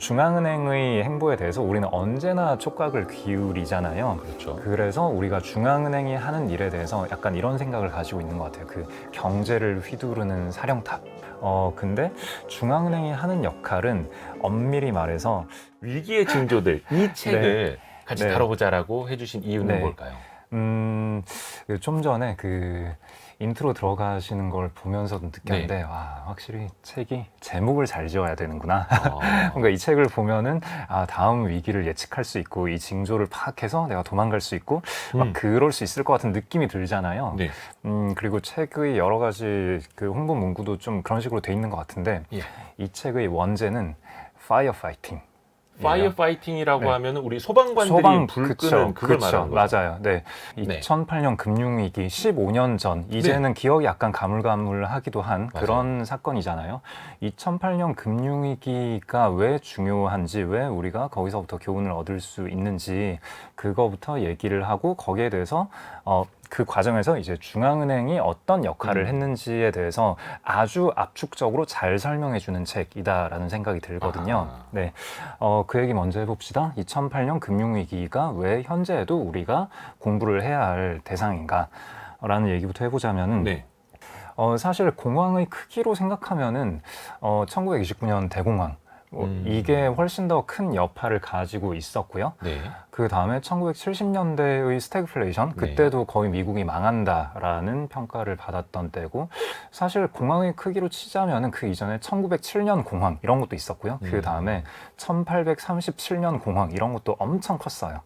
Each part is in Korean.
중앙은행의 행보에 대해서 우리는 언제나 촉각을 기울이잖아요. 그렇죠. 그래서 우리가 중앙은행이 하는 일에 대해서 약간 이런 생각을 가지고 있는 것 같아요. 그 경제를 휘두르는 사령탑. 근데 중앙은행이 하는 역할은 엄밀히 말해서 위기의 징조들 이 책을 같이 네. 다뤄보자라고 해주신 이유는 네. 뭘까요? 좀 전에 그 인트로 들어가시는 걸 보면서도 느꼈는데 와, 확실히 책이 제목을 잘 지어야 되는구나. 그러니까 이 책을 보면은 다음 위기를 예측할 수 있고 이 징조를 파악해서 내가 도망갈 수 있고 막 그럴 수 있을 것 같은 느낌이 들잖아요. 네. 그리고 책의 여러 가지 그 홍보 문구도 좀 그런 식으로 돼 있는 것 같은데 예. 이 책의 원제는 파이어 파이팅. 파이어 파이팅이라고 네. 하면은 우리 소방관들이 불 끄는 그걸 그쵸, 말하는 거죠. 맞아요. 네. 네. 2008년 금융위기 15년 전, 이제는 기억이 약간 가물가물하기도 한 맞아요. 그런 사건이잖아요. 2008년 금융위기가 왜 중요한지, 왜 우리가 거기서부터 교훈을 얻을 수 있는지 그거부터 얘기를 하고 거기에 대해서 그 과정에서 이제 중앙은행이 어떤 역할을 했는지에 대해서 아주 압축적으로 잘 설명해주는 책이다라는 생각이 들거든요. 아하. 네, 그 얘기 먼저 해봅시다. 2008년 금융위기가 왜 현재에도 우리가 공부를 해야 할 대상인가라는 얘기부터 해보자면은 네. 사실 공황의 크기로 생각하면은 1929년 대공황 이게 훨씬 더 큰 여파를 가지고 있었고요. 네. 그 다음에 1970년대의 스태그플레이션, 그때도 거의 미국이 망한다라는 평가를 받았던 때고, 사실 공황의 크기로 치자면은 그 이전에 1907년 공황 이런 것도 있었고요. 그 다음에 1837년 공황 이런 것도 엄청 컸어요.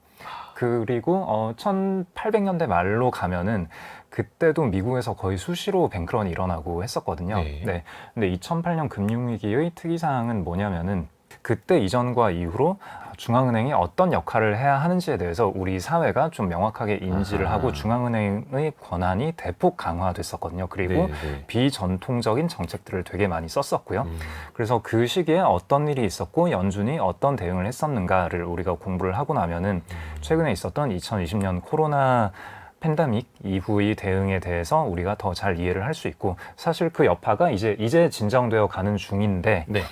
그리고 1800년대 말로 가면은 그때도 미국에서 거의 수시로 뱅크런이 일어나고 했었거든요. 네. 근데 2008년 금융위기의 특이사항은 뭐냐면은 그때 이전과 이후로 중앙은행이 어떤 역할을 해야 하는지에 대해서 우리 사회가 좀 명확하게 인지를 하고 중앙은행의 권한이 대폭 강화됐었거든요. 그리고 비전통적인 정책들을 되게 많이 썼었고요. 그래서 그 시기에 어떤 일이 있었고 연준이 어떤 대응을 했었는가를 우리가 공부를 하고 나면은 최근에 있었던 2020년 코로나 팬데믹 이후의 대응에 대해서 우리가 더 잘 이해를 할 수 있고, 사실 그 여파가 이제 진정되어 가는 중인데 네.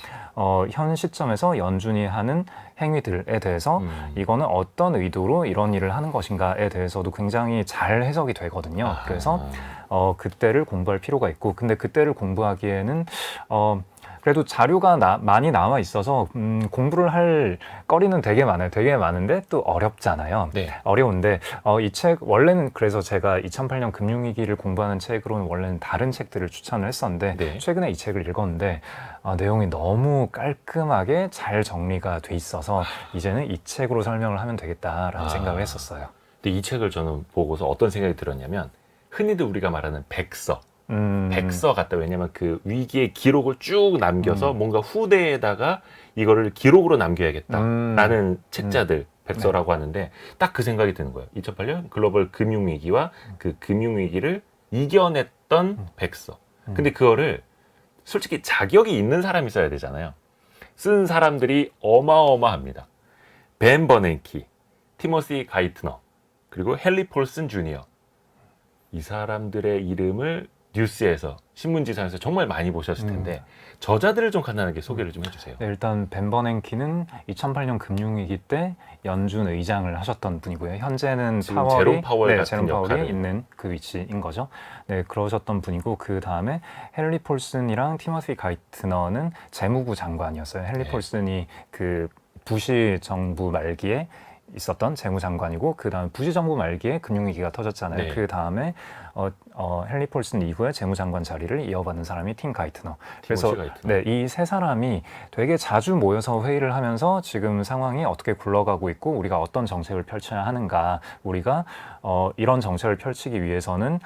현 시점에서 연준이 하는 행위들에 대해서 이거는 어떤 의도로 이런 일을 하는 것인가에 대해서도 굉장히 잘 해석이 되거든요. 그래서 그때를 공부할 필요가 있고, 근데 그때를 공부하기에는 그래도 자료가 많이 나와 있어서 공부를 할 거리는 되게 많아요. 되게 많은데 또 어렵잖아요. 네. 어려운데 이 책 원래는 그래서 제가 2008년 금융위기를 공부하는 책으로는 원래는 다른 책들을 추천을 했었는데 최근에 이 책을 읽었는데 내용이 너무 깔끔하게 잘 정리가 돼 있어서 이제는 이 책으로 설명을 하면 되겠다라는 생각을 했었어요. 근데 이 책을 저는 보고서 어떤 생각이 들었냐면 흔히들 우리가 말하는 백서 백서 같다. 왜냐면 그 위기의 기록을 쭉 남겨서 뭔가 후대에다가 이거를 기록으로 남겨야겠다라는 책자들 백서라고 하는데 딱 그 생각이 드는 거예요. 2008년 글로벌 금융위기와 그 금융위기를 이겨냈던 백서. 근데 그거를 솔직히 자격이 있는 사람이 써야 되잖아요. 쓴 사람들이 어마어마합니다. 벤 버냉키, 티모시 가이트너, 그리고 헨리 폴슨 주니어. 이 사람들의 이름을 뉴스에서 신문지상에서 정말 많이 보셨을 텐데 저자들을 좀 간단하게 소개를 좀 해주세요. 네, 일단 벤 버냉키는 2008년 금융위기 때 연준 의장을 하셨던 분이고요. 현재는 제롬 파월 같은 제롬 파월이 역할을. 있는 그 위치인 거죠. 네, 그러셨던 분이고 그 다음에 헨리 폴슨이랑 티모시 가이트너는 재무부 장관이었어요. 헨리 폴슨이 그 부시 정부 말기에 있었던 재무장관이고, 그 다음에 부시 정부 말기에 금융위기가 터졌잖아요. 그 다음에 헨리 폴슨 이후에 재무장관 자리를 이어받는 사람이 팀 가이트너. 그래서 네, 이 세 사람이 되게 자주 모여서 회의를 하면서 지금 상황이 어떻게 굴러가고 있고 우리가 어떤 정책을 펼쳐야 하는가, 우리가 이런 정책을 펼치기 위해서는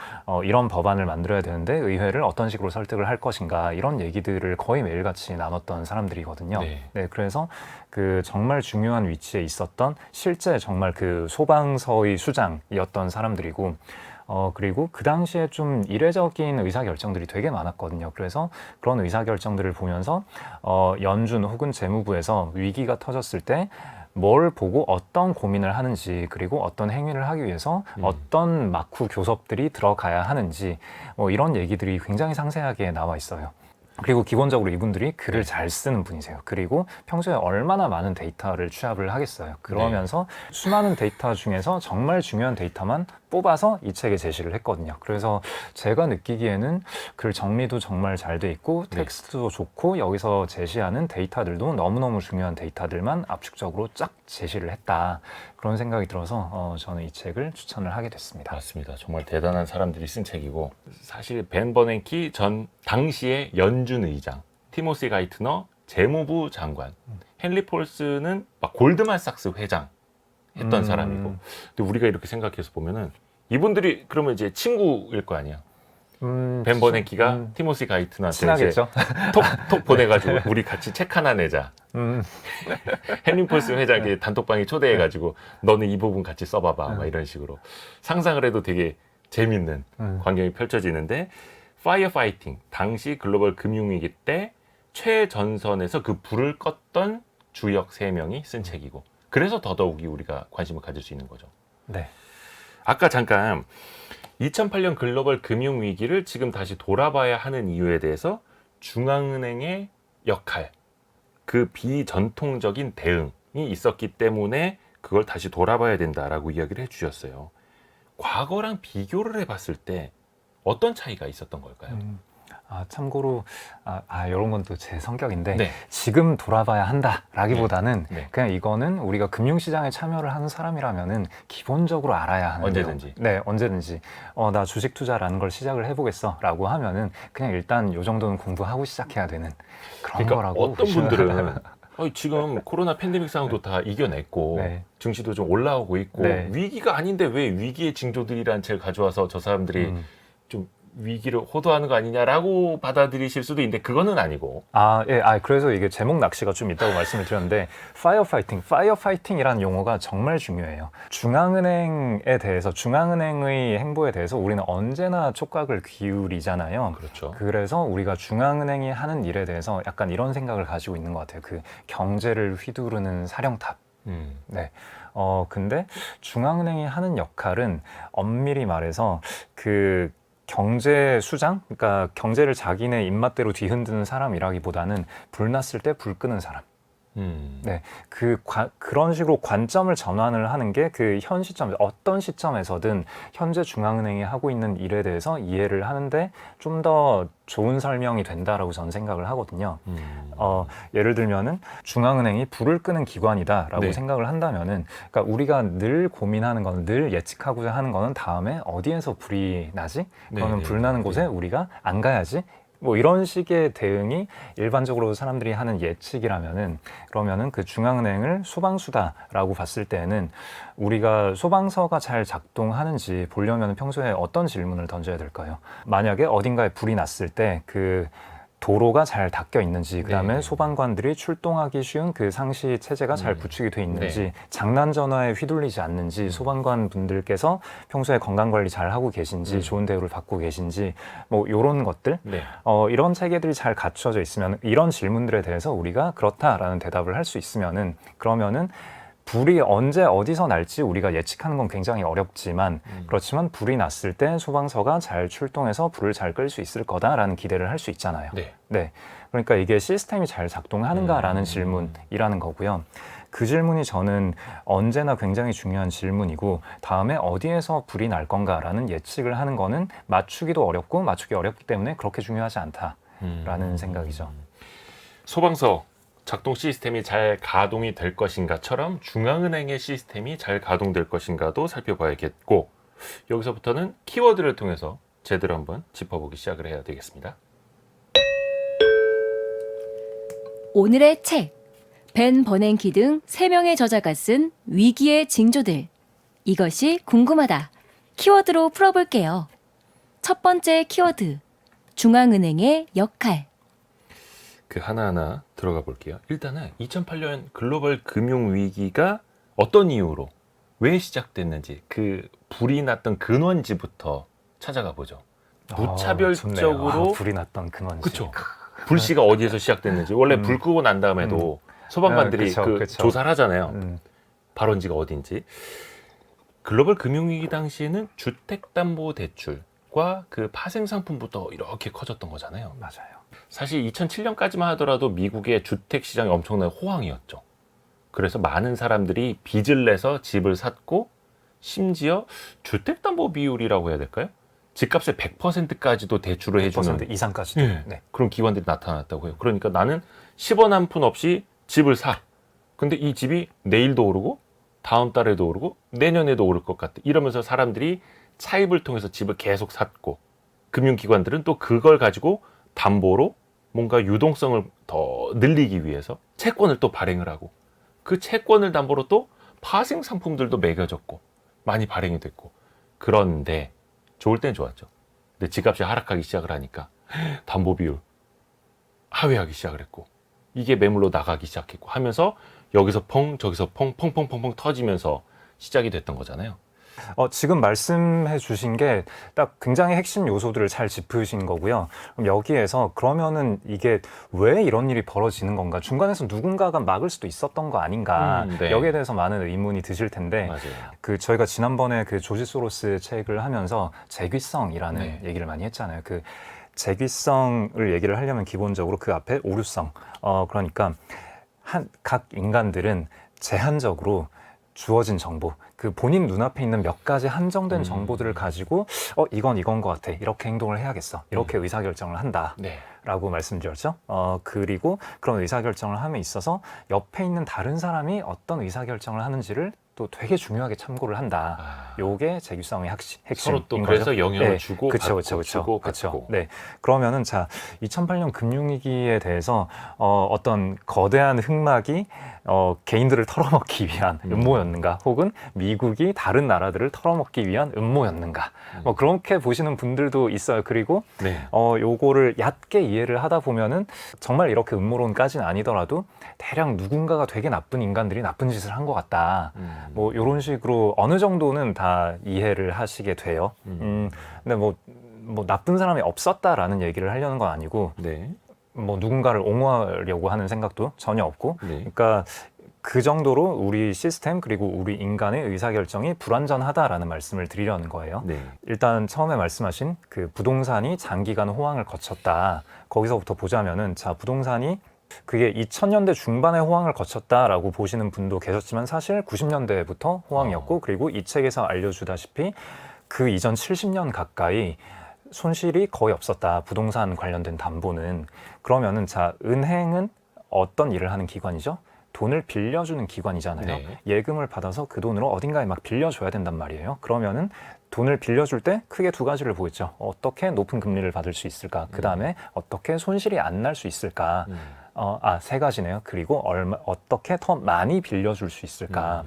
이런 법안을 만들어야 되는데 의회를 어떤 식으로 설득을 할 것인가, 이런 얘기들을 거의 매일같이 나눴던 사람들이거든요. 네, 그래서 그 정말 중요한 위치에 있었던 실제 정말 그 소방서의 수장이었던 사람들이고, 그리고 그 당시에 좀 이례적인 의사결정들이 되게 많았거든요. 그래서 그런 의사결정들을 보면서 연준 혹은 재무부에서 위기가 터졌을 때 뭘 보고 어떤 고민을 하는지, 그리고 어떤 행위를 하기 위해서 어떤 막후 교섭들이 들어가야 하는지, 이런 얘기들이 굉장히 상세하게 나와 있어요. 그리고 기본적으로 이분들이 글을 네. 잘 쓰는 분이세요. 그리고 평소에 얼마나 많은 데이터를 취합을 하겠어요. 그러면서 수많은 데이터 중에서 정말 중요한 데이터만 뽑아서 이 책에 제시를 했거든요. 그래서 제가 느끼기에는 글 정리도 정말 잘 돼 있고 네. 텍스트도 좋고 여기서 제시하는 데이터들도 너무너무 중요한 데이터들만 압축적으로 쫙 제시를 했다. 그런 생각이 들어서 저는 이 책을 추천을 하게 됐습니다. 맞습니다. 정말 대단한 사람들이 쓴 책이고 사실 벤 버냉키 전 당시의 연준 의장, 티모시 가이트너 재무부 장관, 헨리 폴슨은 막 골드만삭스 회장 했던 사람이고 근데 우리가 이렇게 생각해서 보면은 이분들이 그러면 이제 친구일 거 아니야. 벤 버냉키가 티모시 가이트너한테 친하겠죠? 톡 보내가지고 우리 같이 책 하나 내자. 헨리 폴슨 회장이 단톡방에 초대해가지고 너는 이 부분 같이 써봐봐 막 이런 식으로 상상을 해도 되게 재밌는 광경이 펼쳐지는데 파이어 파이팅 당시 글로벌 금융위기 때 최전선에서 그 불을 껐던 주역 3명이 쓴 책이고 그래서 더더욱이 우리가 관심을 가질 수 있는 거죠. 네. 아까 잠깐 2008년 글로벌 금융위기를 지금 다시 돌아봐야 하는 이유에 대해서 중앙은행의 역할, 그 비전통적인 대응이 있었기 때문에 그걸 다시 돌아봐야 된다라고 이야기를 해주셨어요. 과거랑 비교를 해봤을 때 어떤 차이가 있었던 걸까요? 참고로 이런 건 또 제 성격인데 네. 지금 돌아봐야 한다라기보다는 네. 그냥 이거는 우리가 금융시장에 참여를 하는 사람이라면은 기본적으로 알아야 하는 언제든지. 네, 언제든지 나 주식 투자라는 걸 시작을 해보겠어라고 하면은 그냥 일단 요 정도는 공부하고 시작해야 되는 그런 그러니까 거라고 어떤 분들은 지금 코로나 팬데믹 상황도 다 이겨냈고 네. 증시도 좀 올라오고 있고 네. 위기가 아닌데 왜 위기의 징조들이라는 책을 가져와서 저 사람들이 좀 위기를 호도하는 거 아니냐라고 받아들이실 수도 있는데 그거는 아니고. 그래서 이게 제목 낚시가 좀 있다고 말씀을 드렸는데 파이어 파이팅이라는 용어가 정말 중요해요. 중앙은행에 대해서 중앙은행의 행보에 대해서 우리는 언제나 촉각을 기울이잖아요. 그렇죠. 그래서 우리가 중앙은행이 하는 일에 대해서 약간 이런 생각을 가지고 있는 것 같아요. 그 경제를 휘두르는 사령탑. 네. 근데 중앙은행이 하는 역할은 엄밀히 말해서 그 경제 수장? 그러니까 경제를 자기네 입맛대로 뒤흔드는 사람이라기보다는 불 났을 때 불 끄는 사람. 네, 그런 식으로 관점을 전환을 하는 게 그 현 시점, 어떤 시점에서든 현재 중앙은행이 하고 있는 일에 대해서 이해를 하는데 좀 더 좋은 설명이 된다라고 저는 생각을 하거든요. 예를 들면은 중앙은행이 불을 끄는 기관이다라고 네. 생각을 한다면은, 그러니까 우리가 늘 고민하는 거는, 늘 예측하고자 하는 거는 다음에 어디에서 불이 나지? 그러면 네, 불 나는 곳에 우리가 안 가야지? 뭐 이런 식의 대응이 일반적으로 사람들이 하는 예측이라면은, 그러면은 그 중앙은행을 소방수다라고 봤을 때는 우리가 소방서가 잘 작동하는지 보려면 평소에 어떤 질문을 던져야 될까요? 만약에 어딘가에 불이 났을 때 그 도로가 잘 닦여 있는지, 그다음에 네. 소방관들이 출동하기 쉬운 그 상시 체제가 잘 구축이 돼 있는지, 네. 장난 전화에 휘둘리지 않는지, 소방관 분들께서 평소에 건강 관리 잘 하고 계신지, 좋은 대우를 받고 계신지, 뭐 이런 것들, 네. 이런 체계들이 잘 갖춰져 있으면, 이런 질문들에 대해서 우리가 그렇다라는 대답을 할 수 있으면은, 그러면은 불이 언제 어디서 날지 우리가 예측하는 건 굉장히 어렵지만, 그렇지만 불이 났을 때 소방서가 잘 출동해서 불을 잘 끌 수 있을 거다라는 기대를 할 수 있잖아요. 네. 그러니까 이게 시스템이 잘 작동하는가라는 질문이라는 거고요. 그 질문이 저는 언제나 굉장히 중요한 질문이고, 다음에 어디에서 불이 날 건가라는 예측을 하는 거는 맞추기도 어렵고 맞추기 어렵기 때문에 그렇게 중요하지 않다라는 생각이죠. 소방서 작동 시스템이 잘 가동이 될 것인가처럼 중앙은행의 시스템이 잘 가동될 것인가도 살펴봐야겠고, 여기서부터는 키워드를 통해서 제대로 한번 짚어보기 시작을 해야 되겠습니다. 오늘의 책, 벤 버냉키 등 3명의 저자가 쓴 위기의 징조들. 이것이 궁금하다. 키워드로 풀어볼게요. 첫 번째 키워드, 중앙은행의 역할. 그 하나하나 들어가 볼게요. 일단은 2008년 글로벌 금융위기가 어떤 이유로 왜 시작됐는지, 그 불이 났던 근원지부터 찾아가 보죠. 무차별적으로 불이 났던 근원지. 그렇죠. 불씨가 어디에서 시작됐는지. 원래 불 끄고 난 다음에도 소방관들이 그쵸. 조사를 하잖아요. 발원지가 어딘지. 글로벌 금융위기 당시에는 주택담보대출과 그 파생상품부터 이렇게 커졌던 거잖아요. 맞아요. 사실 2007년까지만 하더라도 미국의 주택 시장이 엄청난 호황이었죠. 그래서 많은 사람들이 빚을 내서 집을 샀고 심지어 주택담보비율이라고 해야 될까요? 집값의 100%까지도 대출을 해주는 100% 이상까지도. 네. 네. 그런 기관들이 나타났다고 해요. 그러니까 나는 10원 한 푼 없이 집을 사. 근데 이 집이 내일도 오르고 다음 달에도 오르고 내년에도 오를 것 같아. 이러면서 사람들이 차입을 통해서 집을 계속 샀고 금융기관들은 또 그걸 가지고 담보로 뭔가 유동성을 더 늘리기 위해서 채권을 또 발행을 하고 그 채권을 담보로 또 파생 상품들도 매겨졌고 많이 발행이 됐고 그런데 좋을 땐 좋았죠. 근데 집값이 하락하기 시작을 하니까 담보 비율 하회하기 시작을 했고 이게 매물로 나가기 시작했고 하면서 여기서 펑 저기서 펑펑펑펑펑 터지면서 시작이 됐던 거잖아요. 지금 말씀해 주신 게 딱 굉장히 핵심 요소들을 잘 짚으신 거고요. 그럼 여기에서 그러면은 이게 왜 이런 일이 벌어지는 건가? 중간에서 누군가가 막을 수도 있었던 거 아닌가? 네. 여기에 대해서 많은 의문이 드실 텐데 맞아요. 그 저희가 지난번에 그 조지 소로스 책을 하면서 재귀성이라는 네. 얘기를 많이 했잖아요. 그 재귀성을 얘기를 하려면 기본적으로 그 앞에 오류성. 그러니까 각 인간들은 제한적으로 주어진 정보, 그 본인 눈앞에 있는 몇 가지 한정된 정보들을 가지고 이건 이건 것 같아, 이렇게 행동을 해야겠어, 이렇게 의사결정을 한다 네. 라고 말씀드렸죠. 그리고 그런 의사결정을 함에 있어서 옆에 있는 다른 사람이 어떤 의사결정을 하는지를 또 되게 중요하게 참고를 한다. 요게 재규성의 핵심인 서로 또 거죠. 그래서 영향을 네, 주고 그쵸, 받고 그쵸, 그쵸, 주고 그쵸. 받고. 네, 그러면은 자 2008년 금융위기에 대해서 어떤 거대한 흑막이 개인들을 털어먹기 위한 음모였는가, 혹은 미국이 다른 나라들을 털어먹기 위한 음모였는가, 뭐 그렇게 보시는 분들도 있어요. 그리고 네. 요거를 얕게 이해를 하다 보면은 정말 이렇게 음모론까지는 아니더라도 대략 누군가가 되게 나쁜 인간들이 나쁜 짓을 한 것 같다. 뭐 이런 식으로 어느 정도는 다 이해를 하시게 돼요. 근데 뭐 나쁜 사람이 없었다라는 얘기를 하려는 건 아니고, 네. 뭐 누군가를 옹호하려고 하는 생각도 전혀 없고, 네. 그러니까 그 정도로 우리 시스템 그리고 우리 인간의 의사결정이 불완전하다라는 말씀을 드리려는 거예요. 네. 일단 처음에 말씀하신 그 부동산이 장기간 호황을 거쳤다, 거기서부터 보자면은, 자, 부동산이 그게 2000년대 중반에 호황을 거쳤다라고 보시는 분도 계셨지만 사실 90년대부터 호황이었고, 그리고 이 책에서 알려주다시피 그 이전 70년 가까이 손실이 거의 없었다, 부동산 관련된 담보는. 그러면은 자, 은행은 어떤 일을 하는 기관이죠? 돈을 빌려주는 기관이잖아요. 네. 예금을 받아서 그 돈으로 어딘가에 막 빌려줘야 된단 말이에요. 그러면은 돈을 빌려줄 때 크게 두 가지를 보겠죠. 어떻게 높은 금리를 받을 수 있을까? 그 다음에 어떻게 손실이 안 날 수 있을까? 세 가지네요. 그리고 어떻게 더 많이 빌려줄 수 있을까?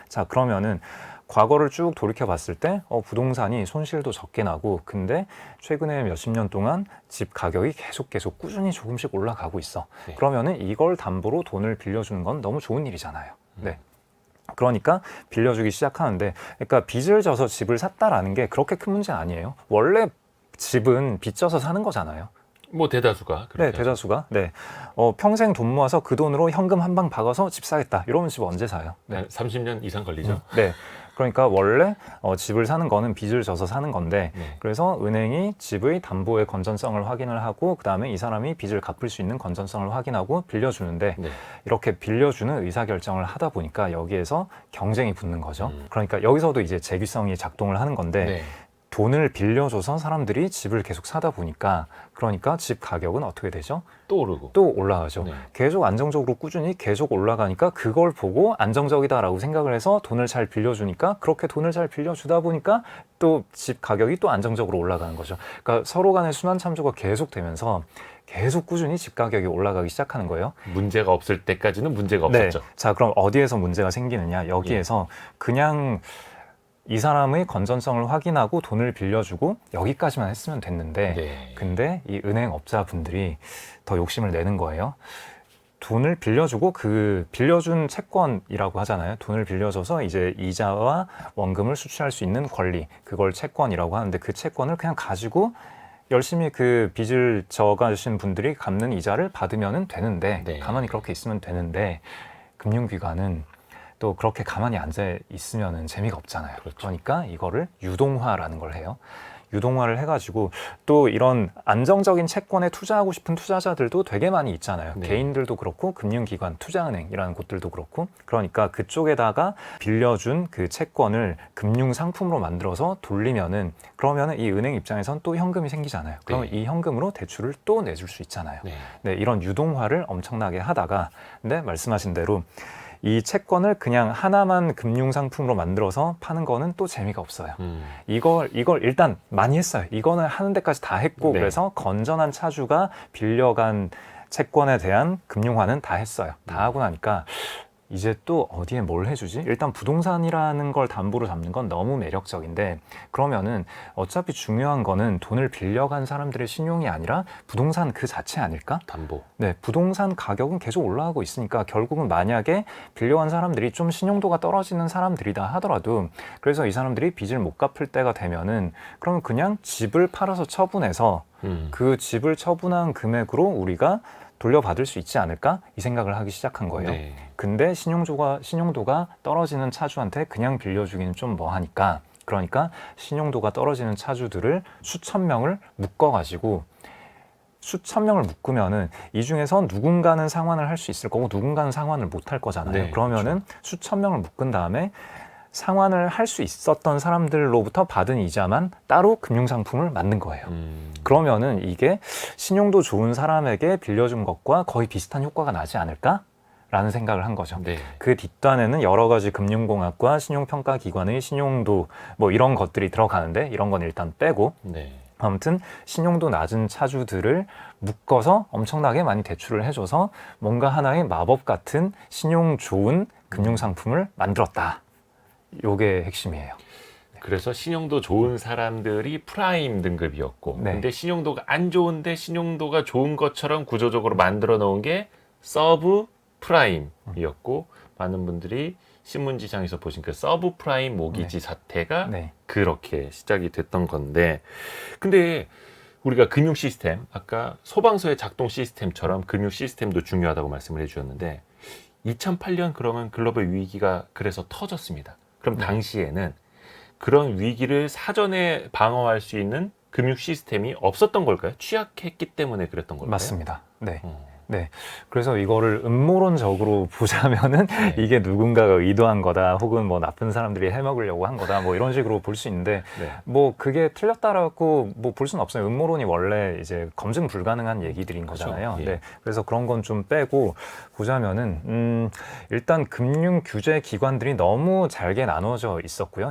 자, 그러면은 과거를 쭉 돌이켜 봤을 때 부동산이 손실도 적게 나고, 근데 최근에 몇십 년 동안 집 가격이 계속 꾸준히 조금씩 올라가고 있어. 네. 그러면은 이걸 담보로 돈을 빌려주는 건 너무 좋은 일이잖아요. 네. 그러니까 빌려주기 시작하는데, 그러니까 빚을 져서 집을 샀다라는 게 그렇게 큰 문제는 아니에요. 원래 집은 빚 져서 사는 거잖아요. 뭐 대다수가 그렇게 네, 대다수가. 네. 평생 돈 모아서 그 돈으로 현금 한 방 박아서 집 사겠다, 이러면 집 언제 사요? 네. 30년 이상 걸리죠. 네. 그러니까 원래 집을 사는 거는 빚을 져서 사는 건데, 네. 그래서 은행이 집의 담보의 건전성을 확인을 하고, 그 다음에 이 사람이 빚을 갚을 수 있는 건전성을 확인하고 빌려주는데, 네. 이렇게 빌려주는 의사결정을 하다 보니까 여기에서 경쟁이 붙는 거죠. 그러니까 여기서도 이제 재규성이 작동을 하는 건데, 네. 돈을 빌려줘서 사람들이 집을 계속 사다 보니까, 그러니까 집 가격은 어떻게 되죠? 또 오르고. 또 올라가죠. 네. 계속 안정적으로 꾸준히 계속 올라가니까 그걸 보고 안정적이다라고 생각을 해서 돈을 잘 빌려주니까, 그렇게 돈을 잘 빌려주다 보니까 또 집 가격이 또 안정적으로 올라가는 거죠. 그러니까 서로 간의 순환 참조가 계속 되면서 계속 꾸준히 집 가격이 올라가기 시작하는 거예요. 문제가 없을 때까지는 문제가 네. 없었죠. 자, 그럼 어디에서 문제가 생기느냐? 여기에서 그냥 이 사람의 건전성을 확인하고 돈을 빌려주고 여기까지만 했으면 됐는데, 네. 근데 이 은행 업자분들이 더 욕심을 내는 거예요. 돈을 빌려주고, 그 빌려준 채권이라고 하잖아요. 돈을 빌려줘서 이제 이자와 원금을 수취할 수 있는 권리, 그걸 채권이라고 하는데, 그 채권을 그냥 가지고 열심히 그 빚을 져가신 분들이 갚는 이자를 받으면 되는데, 네. 가만히 그렇게 있으면 되는데, 금융기관은 또 그렇게 가만히 앉아 있으면 재미가 없잖아요. 그렇죠. 그러니까 이거를 유동화라는 걸 해요. 유동화를 해가지고 또 이런 안정적인 채권에 투자하고 싶은 투자자들도 되게 많이 있잖아요. 네. 개인들도 그렇고 금융기관, 투자은행이라는 곳들도 그렇고 그러니까 그쪽에다가 빌려준 그 채권을 금융상품으로 만들어서 돌리면은 그러면은 이 은행 입장에선 또 현금이 생기잖아요. 그러면 네. 이 현금으로 대출을 또 내줄 수 있잖아요. 네. 네, 이런 유동화를 엄청나게 하다가 근데 말씀하신 대로 이 채권을 그냥 하나만 금융상품으로 만들어서 파는 거는 또 재미가 없어요. 이걸 일단 많이 했어요. 이거는 하는 데까지 다 했고 네. 그래서 건전한 차주가 빌려간 채권에 대한 금융화는 다 했어요. 다 하고 나니까 이제 또 어디에 뭘 해주지? 일단 부동산이라는 걸 담보로 잡는 건 너무 매력적인데 그러면은 어차피 중요한 거는 돈을 빌려간 사람들의 신용이 아니라 부동산 그 자체 아닐까? 담보. 네, 부동산 가격은 계속 올라가고 있으니까 결국은 만약에 빌려간 사람들이 좀 신용도가 떨어지는 사람들이다 하더라도 그래서 이 사람들이 빚을 못 갚을 때가 되면은 그러면 그냥 집을 팔아서 처분해서 그 집을 처분한 금액으로 우리가 돌려받을 수 있지 않을까? 이 생각을 하기 시작한 거예요. 네. 근데 신용도가 떨어지는 차주한테 그냥 빌려주기는 좀 뭐하니까 그러니까 신용도가 떨어지는 차주들을 수천 명을 묶어가지고 수천 명을 묶으면은 이 중에서 누군가는 상환을 할 수 있을 거고 누군가는 상환을 못 할 거잖아요. 네, 그러면은 수천 명을 묶은 다음에 상환을 할 수 있었던 사람들로부터 받은 이자만 따로 금융상품을 만든 거예요. 그러면은 이게 신용도 좋은 사람에게 빌려준 것과 거의 비슷한 효과가 나지 않을까라는 생각을 한 거죠. 네. 그 뒷단에는 여러 가지 금융공학과 신용평가기관의 신용도 뭐 이런 것들이 들어가는데 이런 건 일단 빼고 네. 아무튼 신용도 낮은 차주들을 묶어서 엄청나게 많이 대출을 해줘서 뭔가 하나의 마법 같은 신용 좋은 금융상품을 만들었다. 요게 핵심이에요. 그래서 신용도 좋은 사람들이 프라임 등급이었고 네. 근데 신용도가 안 좋은데 신용도가 좋은 것처럼 구조적으로 만들어 놓은 게 서브 프라임이었고 많은 분들이 신문지상에서 보신 그 서브 프라임 모기지 사태가 네. 그렇게 시작이 됐던 건데 근데 우리가 금융 시스템 아까 소방서의 작동 시스템처럼 금융 시스템도 중요하다고 말씀을 해주셨는데 2008년 그러면 글로벌 위기가 그래서 터졌습니다. 그럼 당시에는 그런 위기를 사전에 방어할 수 있는 금융 시스템이 없었던 걸까요? 취약했기 때문에 그랬던 걸까요? 맞습니다. 네. 네. 그래서 이거를 음모론적으로 보자면은 네. 이게 누군가가 의도한 거다 혹은 뭐 나쁜 사람들이 해먹으려고 한 거다 뭐 이런 식으로 볼 수 있는데 네. 뭐 그게 틀렸다라고 뭐 볼 수는 없어요. 음모론이 원래 이제 검증 불가능한 얘기들인 거잖아요. 그렇죠. 예. 네. 그래서 그런 건 좀 빼고 보자면은 일단 금융 규제 기관들이 너무 잘게 나눠져 있었고요.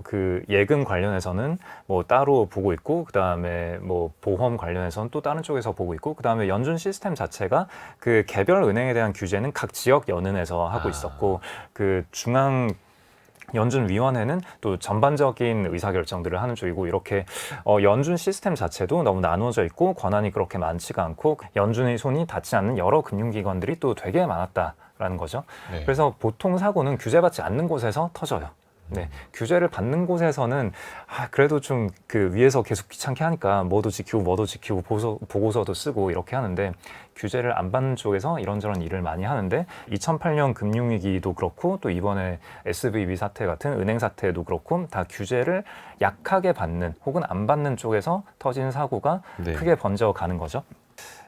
그 예금 관련해서는 뭐 따로 보고 있고 그다음에 뭐 보험 관련해서는 또 다른 쪽에서 보고 있고 그다음에 연준 시스템 자체가 그 개별 은행에 대한 규제는 각 지역 연은에서 하고 있었고 그 중앙 연준위원회는 또 전반적인 의사결정들을 하는 쪽이고 이렇게 연준 시스템 자체도 너무 나눠져 있고 권한이 그렇게 많지가 않고 연준의 손이 닿지 않는 여러 금융기관들이 또 되게 많았다라는 거죠. 네. 그래서 보통 사고는 규제받지 않는 곳에서 터져요. 네, 규제를 받는 곳에서는 그래도 좀 그 위에서 계속 귀찮게 하니까 뭐도 지키고 보고서도 쓰고 이렇게 하는데 규제를 안 받는 쪽에서 이런저런 일을 많이 하는데 2008년 금융위기도 그렇고 또 이번에 SVB 사태 같은 은행 사태도 그렇고 다 규제를 약하게 받는 혹은 안 받는 쪽에서 터진 사고가 네. 크게 번져가는 거죠.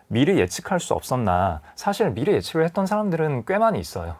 미리 예측할 수 없었나 사실 미리 예측을 했던 사람들은 꽤 많이 있어요.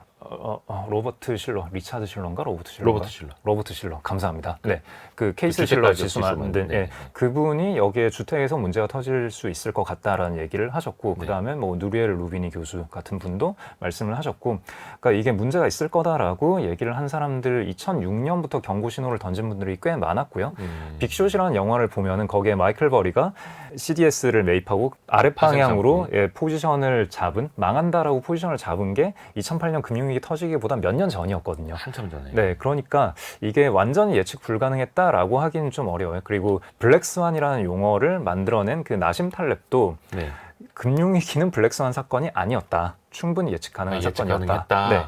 로버트 실러, 리차드 실러인가? 로버트 실러. 감사합니다. 네. 그 케이스 실러 지수 만든 네. 예, 그분이 여기에 주택에서 문제가 터질 수 있을 것 같다라는 얘기를 하셨고 네. 그다음에 뭐 누리엘 루비니 교수 같은 분도 말씀을 하셨고 그러니까 이게 문제가 있을 거다라고 얘기를 한 사람들 2006년부터 경고 신호를 던진 분들이 꽤 많았고요. 빅숏이라는 영화를 보면은 거기에 마이클 버리가 CDS를 매입하고 아랫 방향으로 포지션을 잡은 망한다라고 포지션을 잡은 게 2008년 금융위기 터지기보다 몇 년 전이었거든요. 한참 전에. 네, 그러니까 이게 완전히 예측 불가능했다라고 하기는 좀 어려워요. 그리고 블랙스완이라는 용어를 만들어낸 그 나심 탈렙도 네. 금융위기는 블랙스완 사건이 아니었다. 충분히 예측 가능한 예측 사건이었다. 가능했다. 네,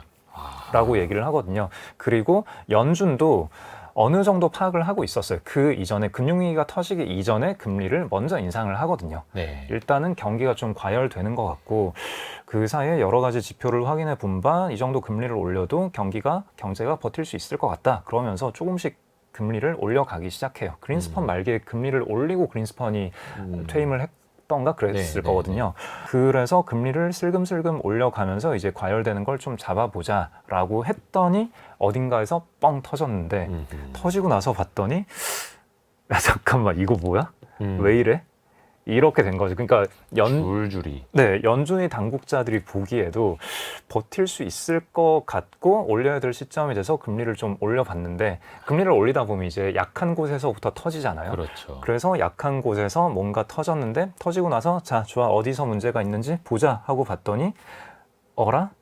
라고 얘기를 하거든요. 그리고 연준도 어느 정도 파악을 하고 있었어요. 그 이전에 금융위기가 터지기 이전에 금리를 먼저 인상을 하거든요. 네. 일단은 경기가 좀 과열되는 것 같고 그 사이에 여러 가지 지표를 확인해 본 바 이 정도 금리를 올려도 경제가 버틸 수 있을 것 같다. 그러면서 조금씩 금리를 올려가기 시작해요. 그린스펀 말기에 금리를 올리고 그린스펀이 퇴임을 했던가 그랬을 네, 거거든요. 그래서 금리를 슬금슬금 올려가면서 이제 과열되는 걸 좀 잡아보자라고 했더니 어딘가에서 뻥 터졌는데 터지고 나서 봤더니 야, 잠깐만 이거 뭐야? 왜 이래? 이렇게 된 거죠. 그러니까 줄줄이. 연준의 당국자들이 보기에도 버틸 수 있을 것 같고 올려야 될 시점이 돼서 금리를 좀 올려봤는데 금리를 올리다 보면 이제 약한 곳에서부터 터지잖아요. 그렇죠. 그래서 약한 곳에서 뭔가 터졌는데 터지고 나서 자 좋아 어디서 문제가 있는지 보자 하고 봤더니 어라?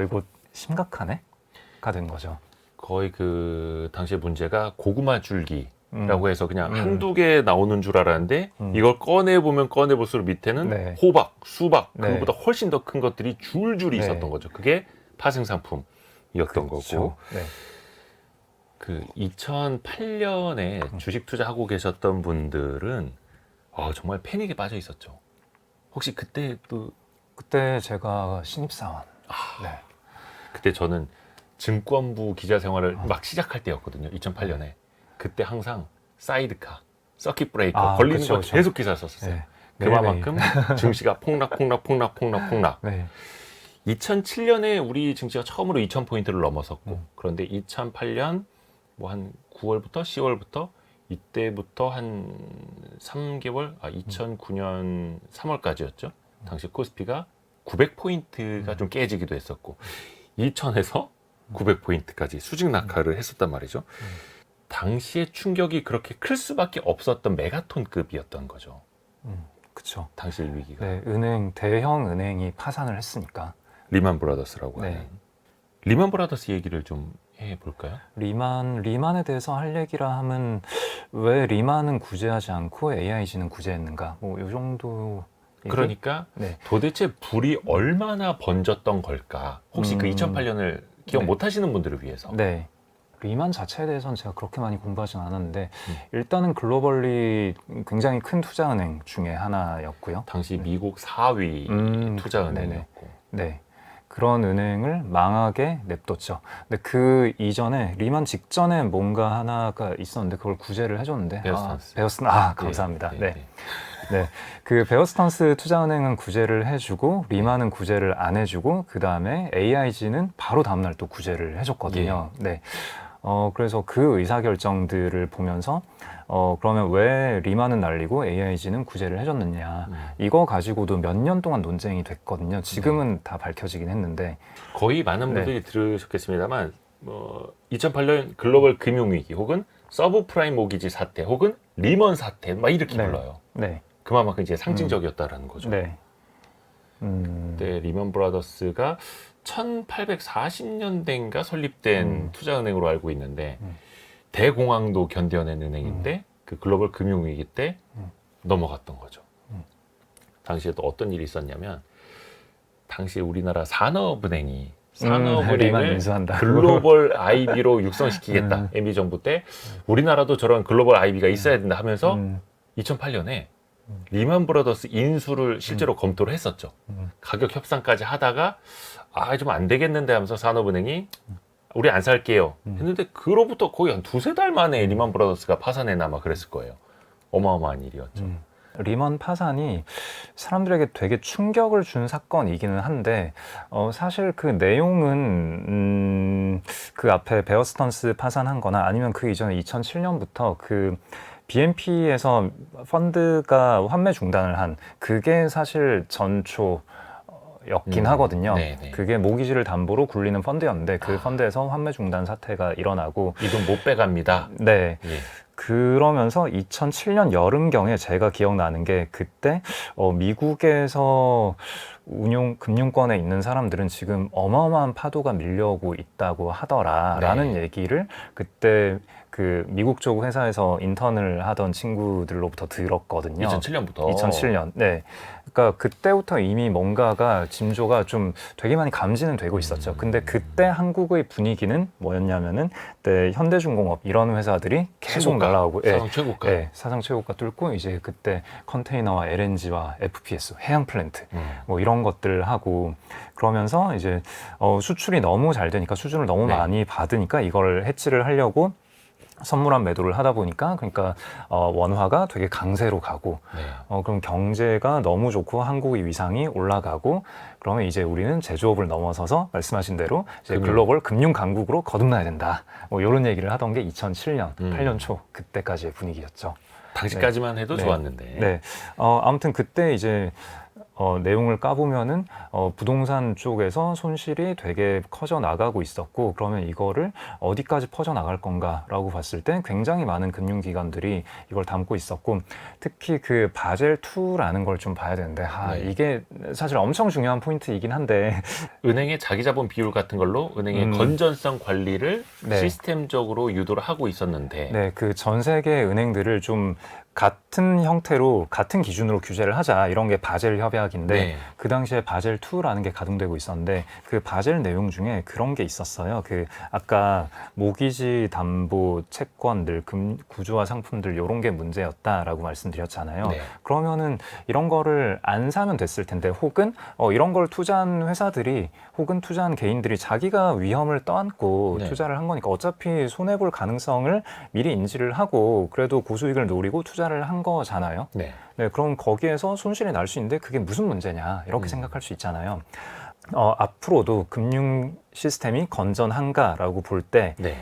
이거 심각하네? 가 된 거죠. 거의 그 당시의 문제가 고구마 줄기라고 해서 그냥 한두 개 나오는 줄 알았는데 이걸 꺼내보면 꺼내볼수록 밑에는 네. 호박, 수박, 네. 그거보다 훨씬 더 큰 것들이 줄줄이 네. 있었던 거죠. 그게 파생상품이었던 거고. 네. 그 2008년에 주식 투자하고 계셨던 분들은 정말 패닉에 빠져 있었죠. 혹시 그때 또 그때 제가 신입사원. 네. 그때 저는 증권부 기자 생활을 막 시작할 때였거든요. 2008년에. 그때 항상 사이드카, 서킷 브레이커 걸리는 그쵸, 거 그쵸. 계속 기사 썼었어요. 네. 그만큼 증시가 폭락. 2007년에 우리 증시가 처음으로 2,000포인트를 넘어섰고 그런데 2008년 뭐 한 9월부터 10월부터 이때부터 한 3개월, 2009년 3월까지였죠. 당시 코스피가 900포인트가 좀 깨지기도 했었고 2000에서 900포인트까지 수직 낙하를 했었단 말이죠. 당시의 충격이 그렇게 클 수밖에 없었던 메가톤급이었던 거죠. 그렇죠. 당시 위기가. 네, 대형 은행이 파산을 했으니까. 리만 브라더스라고 네. 하는. 리만 브라더스 얘기를 좀 해볼까요? 리만에 대해서 할 얘기라 하면 왜 리만은 구제하지 않고 AIG는 구제했는가? 뭐 이 정도. 그러니까 네. 도대체 불이 얼마나 번졌던 걸까? 혹시 그 2008년을 기억 네. 못 하시는 분들을 위해서. 네. 리만 자체에 대해서는 제가 그렇게 많이 공부하진 않았는데 일단은 글로벌리 굉장히 큰 투자은행 중에 하나였고요. 당시 미국 4위 투자은행이었고. 네. 그런 은행을 망하게 냅뒀죠. 근데 그 이전에 리만 직전에 뭔가 하나가 있었는데 그걸 구제를 해줬는데 베어스턴스. 감사합니다. 네. 그 베어스턴스 투자은행은 구제를 해주고 리만은 구제를 안 해주고 그 다음에 AIG는 바로 다음날 또 구제를 해줬거든요. 네. 그래서 그 의사결정들을 보면서 그러면 왜 리만은 날리고 AIG는 구제를 해줬느냐 이거 가지고도 몇 년 동안 논쟁이 됐거든요. 지금은 다 밝혀지긴 했는데 거의 많은 분들이 들으셨겠습니다만 2008년 글로벌 금융위기 혹은 서브프라임 모기지 사태 혹은 리먼 사태 막 이렇게 불러요. 네. 그만큼 이제 상징적이었다라는 거죠. 네. 그때 리먼 브라더스가 1840년대인가 설립된 투자은행으로 알고 있는데 대공황도 견뎌낸 은행인데 그 글로벌 금융위기 때 넘어갔던 거죠. 당시에 또 어떤 일이 있었냐면 당시에 우리나라 산업은행이 산업은행을 글로벌 IB로 육성시키겠다. MB 정부 때 우리나라도 저런 글로벌 IB가 있어야 된다 하면서 2008년에 리만 브라더스 인수를 실제로 검토를 했었죠. 가격 협상까지 하다가 좀 안 되겠는데 하면서 산업은행이 우리 안 살게요 했는데 그로부터 거의 한 두세 달 만에 리만 브라더스가 파산했나 아마 그랬을 거예요. 어마어마한 일이었죠. 리먼 파산이 사람들에게 되게 충격을 준 사건이기는 한데 사실 그 내용은 그 앞에 베어스턴스 파산한 거나 아니면 그 이전에 2007년부터 그 BNP에서 펀드가 환매 중단을 한 그게 사실 전초였긴 하거든요. 네네. 그게 모기지를 담보로 굴리는 펀드였는데 그 펀드에서 환매 중단 사태가 일어나고 이 돈 못 빼갑니다. 네. 예. 그러면서 2007년 여름경에 제가 기억나는 게 그때 미국에서 금융권에 있는 사람들은 지금 어마어마한 파도가 밀려오고 있다고 하더라라는 얘기를 그때 그 미국 쪽 회사에서 인턴을 하던 친구들로부터 들었거든요. 2007년부터. 2007년. 네. 그러니까 그때부터 이미 뭔가가 징조가 좀 되게 많이 감지는 되고 있었죠. 근데 그때 한국의 분위기는 뭐였냐면은 그때 현대중공업 이런 회사들이 계속 날아오고 사상 최고가. 사상 최고가 뚫고 이제 그때 컨테이너와 LNG와 FPS 해양 플랜트 뭐 이런 것들을 하고 그러면서 이제 수출이 너무 잘 되니까 수준을 너무 많이 받으니까 이걸 해치를 하려고 선물한 매도를 하다 보니까 그러니까 원화가 되게 강세로 가고 네. 그럼 경제가 너무 좋고 한국의 위상이 올라가고 그러면 이제 우리는 제조업을 넘어서서 말씀하신 대로 이제 글로벌 금융 강국으로 거듭나야 된다. 뭐 이런 얘기를 하던 게 2007년, 8년 초 그때까지의 분위기였죠. 당시까지만 해도 네. 좋았는데. 네. 아무튼 그때 이제 내용을 까보면은 부동산 쪽에서 손실이 되게 커져 나가고 있었고 그러면 이거를 어디까지 퍼져 나갈 건가라고 봤을 때 굉장히 많은 금융기관들이 이걸 담고 있었고 특히 그 바젤 2라는 걸 좀 봐야 되는데 네. 이게 사실 엄청 중요한 포인트이긴 한데 은행의 자기자본 비율 같은 걸로 은행의 건전성 관리를 네. 시스템적으로 유도를 하고 있었는데 네, 그 전 세계 은행들을 좀 같은 형태로 같은 기준으로 규제를 하자 이런 게 바젤 협약인데 네. 그 당시에 바젤 2라는 게 가동되고 있었는데 그 바젤 내용 중에 그런 게 있었어요. 그 아까 모기지 담보 채권들 구조화 상품들 이런 게 문제였다라고 말씀드렸잖아요. 네. 그러면은 이런 거를 안 사면 됐을 텐데 혹은 이런 걸 투자한 회사들이 혹은 투자한 개인들이 자기가 위험을 떠안고 네. 투자를 한 거니까 어차피 손해볼 가능성을 미리 인지를 하고 그래도 고수익을 노리고 투자를 한 거잖아요. 네. 네, 그럼 거기에서 손실이 날 수 있는데 그게 무슨 문제냐 이렇게 생각할 수 있잖아요. 앞으로도 금융 시스템이 건전한가라고 볼 때 네.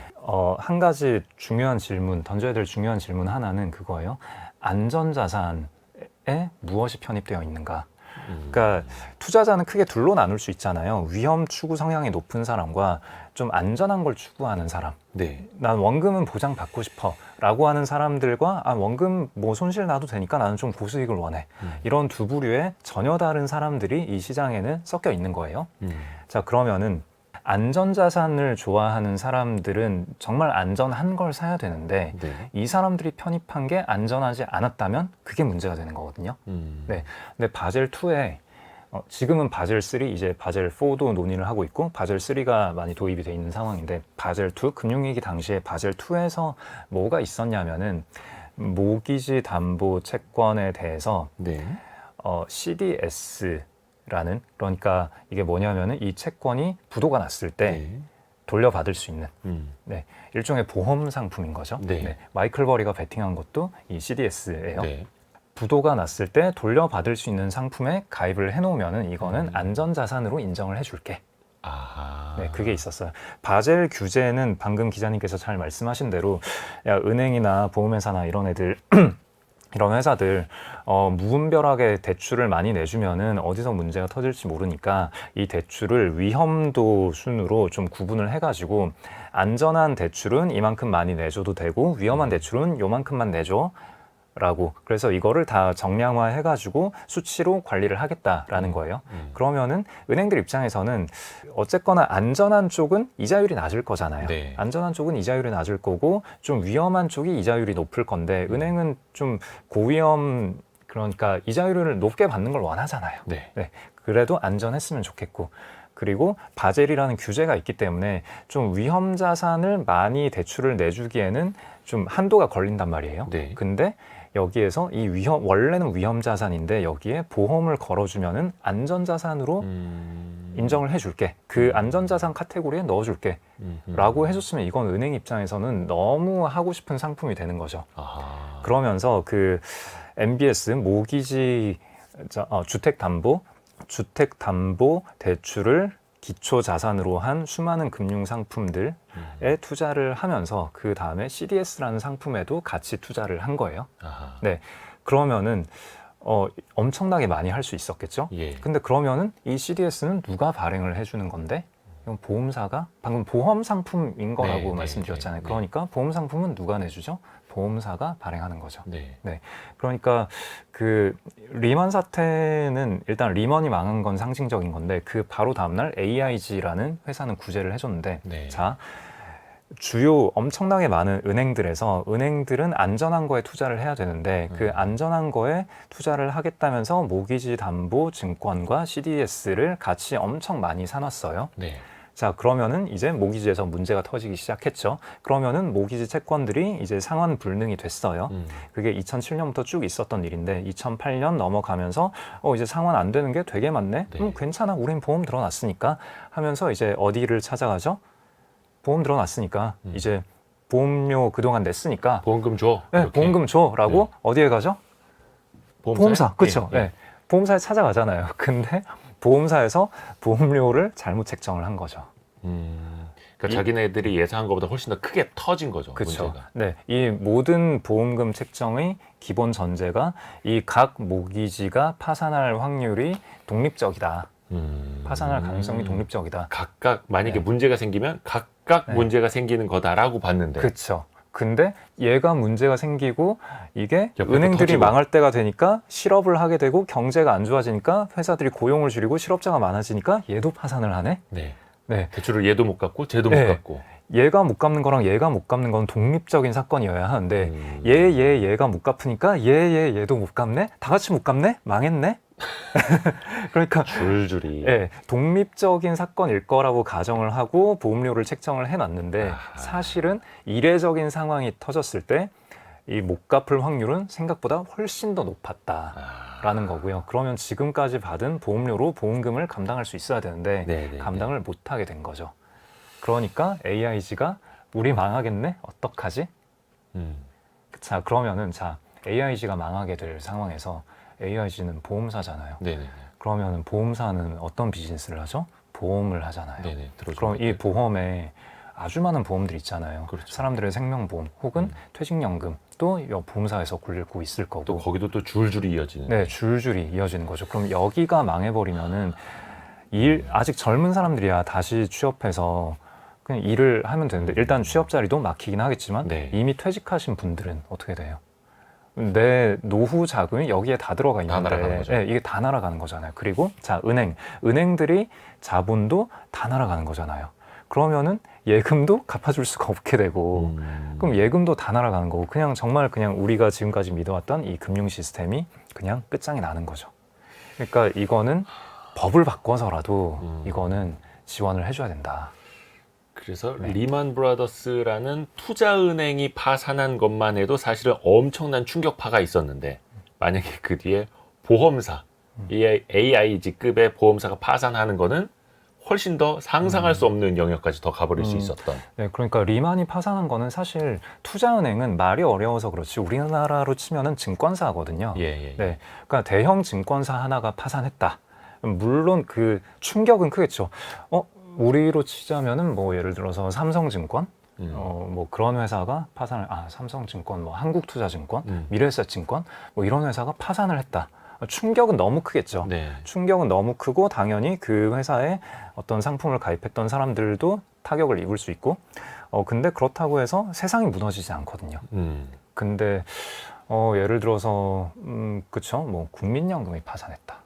한 가지 중요한 질문, 던져야 될 중요한 질문 하나는 그거예요. 안전자산에 무엇이 편입되어 있는가? 그러니까 투자자는 크게 둘로 나눌 수 있잖아요. 위험 추구 성향이 높은 사람과 좀 안전한 걸 추구하는 사람. 네. 난 원금은 보장받고 싶어 라고 하는 사람들과 원금 뭐 손실 나도 되니까 나는 좀 고수익을 원해. 이런 두 부류의 전혀 다른 사람들이 이 시장에는 섞여 있는 거예요. 자, 그러면은 안전자산을 좋아하는 사람들은 정말 안전한 걸 사야 되는데 네. 이 사람들이 편입한 게 안전하지 않았다면 그게 문제가 되는 거거든요. 네. 근데 바젤 2에 지금은 바젤 3, 이제 바젤 4도 논의를 하고 있고 바젤 3가 많이 도입이 돼 있는 상황인데 바젤 2 금융위기 당시에 바젤 2에서 뭐가 있었냐면은 모기지 담보 채권에 대해서 네. CDS라는 그러니까 이게 뭐냐면은 이 채권이 부도가 났을 때 네. 돌려받을 수 있는 네. 일종의 보험 상품인 거죠. 네. 마이클 버리가 베팅한 것도 이 CDS예요. 네. 부도가 났을 때 돌려받을 수 있는 상품에 가입을 해놓으면은 이거는 안전자산으로 인정을 해줄게. 아하. 네, 그게 있었어요. 바젤 규제는 방금 기자님께서 잘 말씀하신 대로 야, 은행이나 보험회사나 이런 애들 이런 회사들 무분별하게 대출을 많이 내주면은 어디서 문제가 터질지 모르니까 이 대출을 위험도 순으로 좀 구분을 해가지고 안전한 대출은 이만큼 많이 내줘도 되고 위험한 대출은 요만큼만 내줘. 라고 그래서 이거를 다 정량화 해가지고 수치로 관리를 하겠다라는 거예요. 그러면은 은행들 입장에서는 어쨌거나 안전한 쪽은 이자율이 낮을 거잖아요. 네. 안전한 쪽은 이자율이 낮을 거고 좀 위험한 쪽이 이자율이 높을 건데 은행은 좀 고위험 그러니까 이자율을 높게 받는 걸 원하잖아요. 네. 네, 그래도 안전했으면 좋겠고 그리고 바젤이라는 규제가 있기 때문에 좀 위험 자산을 많이 대출을 내주기에는 좀 한도가 걸린단 말이에요. 네. 근데 여기에서 이 원래는 위험 자산인데 여기에 보험을 걸어주면은 안전 자산으로 인정을 해줄게. 그 안전 자산 카테고리에 넣어줄게. 라고 해줬으면 이건 은행 입장에서는 너무 하고 싶은 상품이 되는 거죠. 아하. 그러면서 그 MBS 모기지 주택담보 대출을 기초 자산으로 한 수많은 금융 상품들에 투자를 하면서 그 다음에 CDS라는 상품에도 같이 투자를 한 거예요. 아하. 네, 그러면은 엄청나게 많이 할 수 있었겠죠. 예. 근데 그러면은 이 CDS는 누가 발행을 해주는 건데? 이건 보험사가 방금 보험 상품인 거라고 네, 말씀드렸잖아요. 네. 그러니까 보험 상품은 누가 내주죠? 보험사가 발행하는 거죠. 네. 네, 그러니까 그 리먼 사태는 일단 리먼이 망한 건 상징적인 건데 그 바로 다음날 AIG라는 회사는 구제를 해줬는데 네. 자 주요 엄청나게 많은 은행들에서 은행들은 안전한 거에 투자를 해야 되는데 그 안전한 거에 투자를 하겠다면서 모기지 담보 증권과 CDS를 같이 엄청 많이 사놨어요. 네. 자, 그러면은 이제 모기지에서 문제가 터지기 시작했죠. 그러면은 모기지 채권들이 이제 상환 불능이 됐어요. 그게 2007년부터 쭉 있었던 일인데 2008년 넘어가면서 이제 상환 안 되는 게 되게 많네. 네. 괜찮아. 우린 보험 들어놨으니까 하면서 이제 어디를 찾아가죠? 보험 들어놨으니까 이제 보험료 그동안 냈으니까 보험금 줘. 네, 이렇게. 보험금 줘라고 어디에 가죠? 보험사. 그렇죠. 예, 예. 네. 보험사에 찾아가잖아요. 근데 보험사에서 보험료를 잘못 책정을 한 거죠. 그러니까 자기네들이 예상한 것보다 훨씬 더 크게 터진 거죠. 그렇죠. 문제가. 네, 이 모든 보험금 책정의 기본 전제가 이 각 모기지가 파산할 확률이 독립적이다. 파산할 가능성이 독립적이다. 각각 만약에 네. 문제가 생기면 각각 네. 문제가 생기는 거다라고 봤는데 그렇죠. 근데 얘가 문제가 생기고 이게 옆에 은행들이 터지고. 망할 때가 되니까 실업을 하게 되고 경제가 안 좋아지니까 회사들이 고용을 줄이고 실업자가 많아지니까 얘도 파산을 하네. 네. 네, 대출을 얘도 못 갚고 쟤도 네. 못 갚고. 얘가 못 갚는 거랑 얘가 못 갚는 건 독립적인 사건이어야 하는데 얘가 못 갚으니까 얘도 못 갚네. 다 같이 못 갚네. 망했네. 그러니까 줄줄이. 예, 독립적인 사건일 거라고 가정을 하고 보험료를 책정을 해놨는데 아하. 사실은 이례적인 상황이 터졌을 때 이 못 갚을 확률은 생각보다 훨씬 더 높았다라는 거고요. 그러면 지금까지 받은 보험료로 보험금을 감당할 수 있어야 되는데 네네. 감당을 못하게 된 거죠. 그러니까 AIG가 우리 망하겠네? 어떡하지? 자, 그러면은 AIG가 망하게 될 상황에서 AIG는 보험사잖아요. 네네. 그러면 보험사는 어떤 비즈니스를 하죠? 보험을 하잖아요. 네네. 들어줘. 그럼 이 보험에 아주 많은 보험들이 있잖아요. 그렇죠. 사람들의 생명보험 혹은 퇴직연금 또 이 보험사에서 굴리고 있을 거고. 또 거기도 또 줄줄이 이어지는. 네, 줄줄이 이어지는 거죠. 그럼 여기가 망해버리면은 아직 젊은 사람들이야 다시 취업해서 그냥 일을 하면 되는데 일단 취업 자리도 막히긴 하겠지만 네. 이미 퇴직하신 분들은 어떻게 돼요? 내 노후 자금이 여기에 다 들어가 다 날아가는 있는데 거죠. 네, 이게 다 날아가는 거잖아요. 그리고 은행들이 자본도 다 날아가는 거잖아요. 그러면은 예금도 갚아줄 수가 없게 되고 그럼 예금도 다 날아가는 거고 정말 우리가 지금까지 믿어왔던 이 금융 시스템이 그냥 끝장이 나는 거죠. 그러니까 이거는 법을 바꿔서라도 이거는 지원을 해줘야 된다. 그래서 네. 리만 브라더스라는 투자은행이 파산한 것만 해도 사실은 엄청난 충격파가 있었는데 만약에 그 뒤에 보험사, AIG급의 보험사가 파산하는 거는 훨씬 더 상상할 수 없는 영역까지 더 가버릴 수 있었던. 네, 그러니까 리만이 파산한 거는 사실 투자은행은 말이 어려워서 그렇지 우리나라로 치면은 증권사거든요. 예. 네, 그러니까 대형 증권사 하나가 파산했다. 물론 그 충격은 크겠죠. 우리로 치자면은 뭐 예를 들어서 삼성증권, 뭐 그런 회사가 삼성증권, 뭐 한국투자증권, 미래에셋증권, 뭐 이런 회사가 파산을 했다. 충격은 너무 크겠죠. 네. 충격은 너무 크고 당연히 그 회사에 어떤 상품을 가입했던 사람들도 타격을 입을 수 있고, 근데 그렇다고 해서 세상이 무너지지 않거든요. 근데 예를 들어서 그쵸, 뭐 국민연금이 파산했다.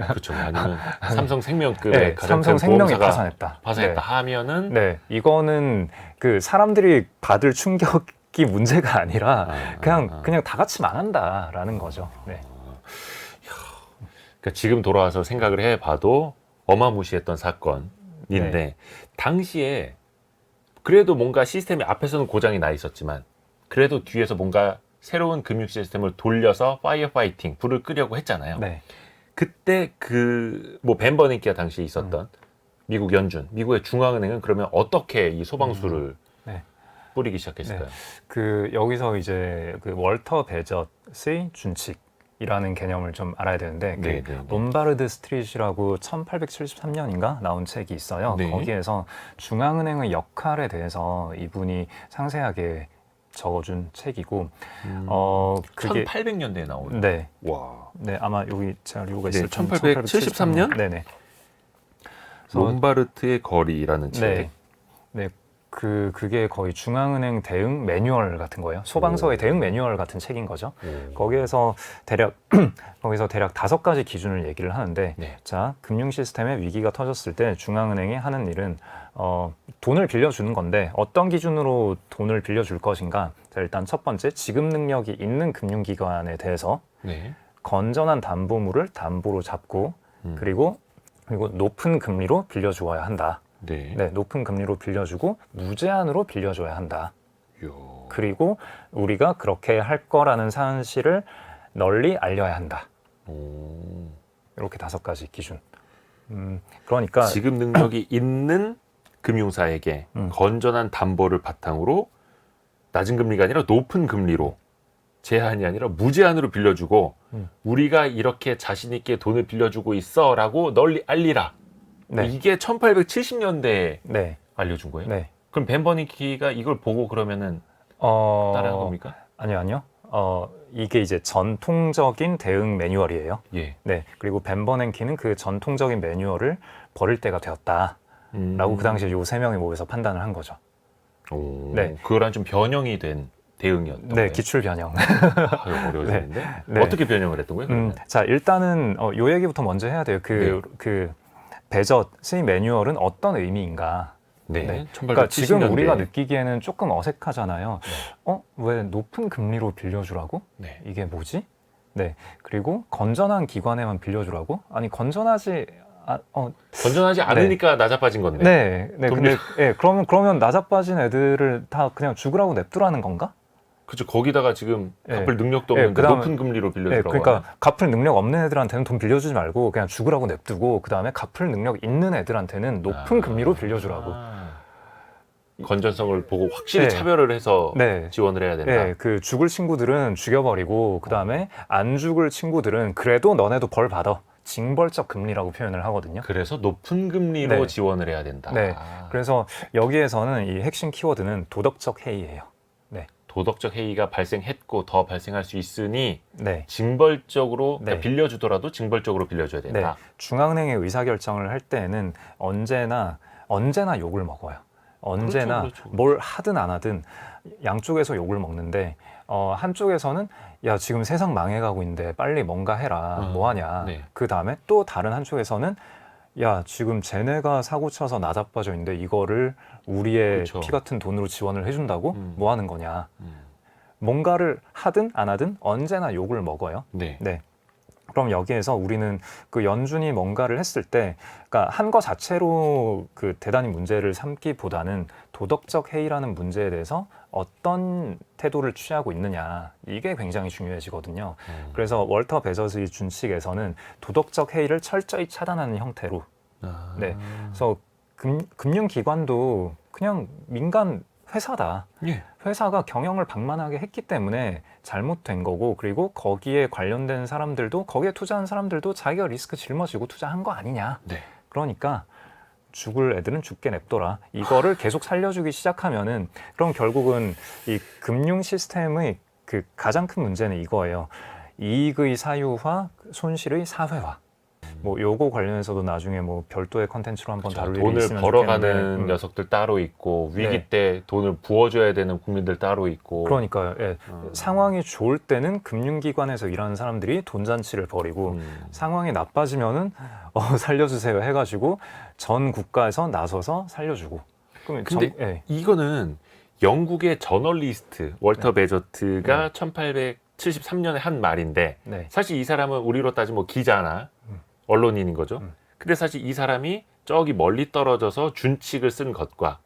그렇죠. 아니면 삼성생명급의 네, 가장 큰 삼성생명이 보험사가 파산했다. 네. 하면은 네, 이거는 그 사람들이 받을 충격이 문제가 아니라 그냥 다 같이 망한다라는 거죠. 네. 그러니까 지금 돌아와서 생각을 해봐도 어마무시했던 사건인데 네. 당시에 그래도 뭔가 시스템이 앞에서는 고장이 나 있었지만 그래도 뒤에서 뭔가 새로운 금융 시스템을 돌려서 파이어파이팅 불을 끄려고 했잖아요. 네. 그때 뭐 벤 버냉키가 당시에 있었던 미국 연준, 미국의 중앙은행은 그러면 어떻게 이 소방수를 네. 뿌리기 시작했을까요? 여기서 이제 그 월터 베젓의 준칙이라는 개념을 좀 알아야 되는데 네. 롬바르드 스트릿이라고 1873년인가 나온 책이 있어요. 네. 거기에서 중앙은행의 역할에 대해서 이분이 상세하게 적어준 책이고 그게 1800년대에 나오는. 네. 와. 네, 아마 여기 자료가 있을 네, 1873년? 네네. 롬바르트의 거리라는 책. 네. 네. 그게 거의 중앙은행 대응 매뉴얼 같은 거예요. 소방서의 대응 매뉴얼 같은 책인 거죠. 거기서 대략 5가지 기준을 얘기를 하는데, 네. 자, 금융 시스템에 위기가 터졌을 때 중앙은행이 하는 일은 돈을 빌려주는 건데 어떤 기준으로 돈을 빌려줄 것인가? 자, 일단 첫 번째, 지급 능력이 있는 금융기관에 대해서 네. 건전한 담보물을 담보로 잡고 그리고 높은 금리로 빌려주어야 한다. 네. 네, 높은 금리로 빌려주고 무제한으로 빌려줘야 한다. 그리고 우리가 그렇게 할 거라는 사실을 널리 알려야 한다. 이렇게 5가지 기준. 그러니까 지급 능력이 있는 금융사에게 건전한 담보를 바탕으로 낮은 금리가 아니라 높은 금리로 제한이 아니라 무제한으로 빌려주고 우리가 이렇게 자신 있게 돈을 빌려주고 있어라고 널리 알리라. 네. 이게 1870년대에 네. 알려준 거예요? 네. 그럼 벤 버냉키가 이걸 보고 그러면은 따라한 겁니까? 아니요. 이게 이제 전통적인 대응 매뉴얼이에요. 예. 네. 그리고 벤 버냉키는 그 전통적인 매뉴얼을 버릴 때가 되었다라고 그 당시에 요 세 명이 모여서 판단을 한 거죠. 오, 네. 그거랑 좀 변형이 된 대응이었던 네, 거예요? 기출 변형. 아유, 어려워지는데 네. 어떻게 변형을 했던 거예요? 그러면? 자, 일단은 요 얘기부터 먼저 해야 돼요. 그 베젓의 매뉴얼은 어떤 의미인가? 네. 네. 1870년대. 그러니까 지금 우리가 느끼기에는 조금 어색하잖아요. 왜 높은 금리로 빌려주라고? 네. 이게 뭐지? 네. 그리고 건전한 기관에만 빌려주라고? 아니 건전하지 건전하지 않으니까 나자빠진 건데. 네. 네. 돈 근데 그러면 나자빠진 애들을 다 그냥 죽으라고 냅두라는 건가? 그렇죠. 거기다가 지금 네. 갚을 능력도 네, 없는데 그다음에- 높은 금리로 네, 빌려주라고. 그러니까 갚을 능력 없는 애들한테는 돈 빌려주지 말고 그냥 죽으라고 냅두고 그 다음에 갚을 능력 있는 애들한테는 높은 금리로 빌려주라고. 건전성을 보고 확실히 네. 차별을 해서 네. 지원을 해야 된다. 네, 그 죽을 친구들은 죽여버리고 그 다음에 안 죽을 친구들은 그래도 너네도 벌 받아. 징벌적 금리라고 표현을 하거든요. 그래서 높은 금리로 네. 지원을 해야 된다. 네, 그래서 여기에서는 이 핵심 키워드는 도덕적 해이예요. 도덕적 해이가 발생했고 더 발생할 수 있으니 네. 징벌적으로 네. 그러니까 빌려주더라도 징벌적으로 빌려줘야 네, 된다. 중앙은행의 의사결정을 할 때는 언제나 욕을 먹어요. 언제나 그렇죠. 뭘 하든 안 하든 양쪽에서 욕을 먹는데 한쪽에서는 야 지금 세상 망해가고 있는데 빨리 뭔가 해라 뭐 하냐. 네. 그 다음에 또 다른 한쪽에서는 야 지금 쟤네가 사고 쳐서 나자빠져 있는데 이거를 우리의 그렇죠. 피 같은 돈으로 지원을 해준다고 뭐 하는 거냐. 음. 뭔가를 하든 안 하든 언제나 욕을 먹어요. 네. 네. 그럼 여기에서 우리는 그 연준이 뭔가를 했을 때, 그러니까 한 거 자체로 그 대단히 문제를 삼기보다는 도덕적 해이라는 문제에 대해서 어떤 태도를 취하고 있느냐, 이게 굉장히 중요해지거든요. 그래서 월터 베저스의 준칙에서는 도덕적 해이를 철저히 차단하는 형태로, 네. 그래서 금융기관도 그냥 민간 회사다. 예. 회사가 경영을 방만하게 했기 때문에 잘못된 거고, 그리고 거기에 관련된 사람들도, 거기에 투자한 사람들도 자기가 리스크 짊어지고 투자한 거 아니냐. 네. 그러니까 죽을 애들은 죽게 냅둬라. 이거를 계속 살려주기 시작하면은, 그럼 결국은 이 금융 시스템의 그 가장 큰 문제는 이거예요. 이익의 사유화, 손실의 사회화. 뭐 요거 관련해서도 나중에 뭐 별도의 컨텐츠로 한번 다룰 일이 돈을 있으면 벌어가는 좋겠는데, 녀석들 따로 있고 위기 네. 때 돈을 부어줘야 되는 국민들 따로 있고. 그러니까요. 예. 상황이 좋을 때는 금융기관에서 일하는 사람들이 돈잔치를 벌이고 상황이 나빠지면은 살려주세요 해가지고 전 국가에서 나서서 살려주고. 그러면 근데 예. 이거는 영국의 저널리스트 월터 네. 베저트가 1873년에 한 말인데 네. 사실 이 사람은 우리로 따지면 뭐 기자나 언론인인 거죠. 근데 사실 이 사람이 저기 멀리 떨어져서 준칙을 쓴 것과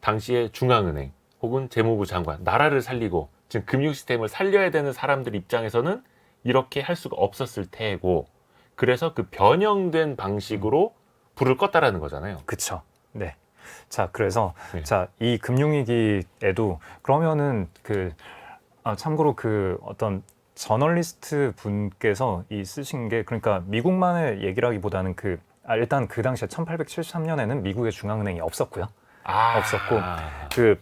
당시에 중앙은행 혹은 재무부 장관, 나라를 살리고 지금 금융 시스템을 살려야 되는 사람들 입장에서는 이렇게 할 수가 없었을 테고, 그래서 그 변형된 방식으로 불을 껐다라는 거잖아요. 그쵸. 네. 자, 그래서 네. 자, 이 금융위기에도 그러면은 참고로 그 어떤 저널리스트 분께서 이 쓰신 게, 그러니까 미국만의 얘기라기보다는 일단 그 당시에 1873년에는 미국의 중앙은행이 없었고요. 없었고, 그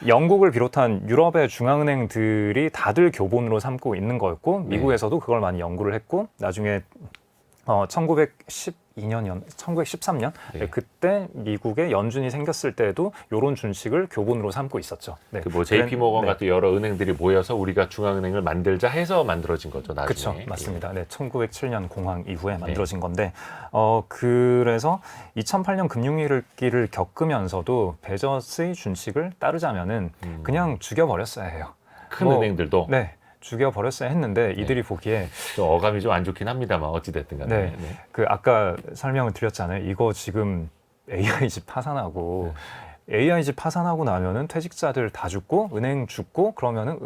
영국을 비롯한 유럽의 중앙은행들이 다들 교본으로 삼고 있는 거였고, 미국에서도 그걸 많이 연구를 했고, 나중에 1913년 네. 그때 미국에 연준이 생겼을 때도 이런 준칙을 교본으로 삼고 있었죠. 네. 그 뭐 JP 모건 네. 같은 여러 은행들이 모여서 우리가 중앙은행을 만들자 해서 만들어진 거죠, 나중에. 그렇죠, 맞습니다. 네, 1907년 공황 이후에 만들어진 네. 건데, 그래서 2008년 금융위기를 겪으면서도 베저스의 준칙을 따르자면은 그냥 죽여버렸어야 해요. 큰 뭐, 은행들도 네, 죽여버렸어야 했는데 이들이 보기에 좀 어감이 좀 안 좋긴 합니다만 어찌됐든 간에. 네. 그 아까 설명을 드렸잖아요. 이거 지금 AI 집 파산하고 AI 집 파산하고 나면은 퇴직자들 다 죽고 은행 죽고 그러면은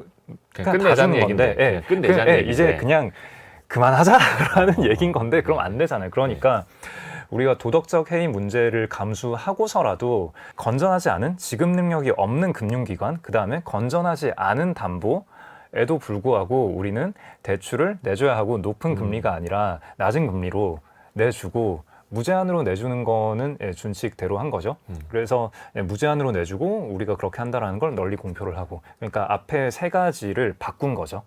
그냥 다 끝내자는 죽는 건데, 얘긴데. 예. 끝내자는 예, 얘기인데. 이제 그냥 그만하자라는 얘기인 건데 그럼 안 되잖아요. 그러니까 우리가 도덕적 해이 문제를 감수하고서라도 건전하지 않은 지급 능력이 없는 금융기관, 그 다음에 건전하지 않은 담보에도 불구하고 우리는 대출을 내줘야 하고 높은 금리가 아니라 낮은 금리로 내주고 무제한으로 내주는 거는 준칙대로 한 거죠. 그래서 무제한으로 내주고 우리가 그렇게 한다라는 걸 널리 공표를 하고, 그러니까 앞에 세 가지를 바꾼 거죠.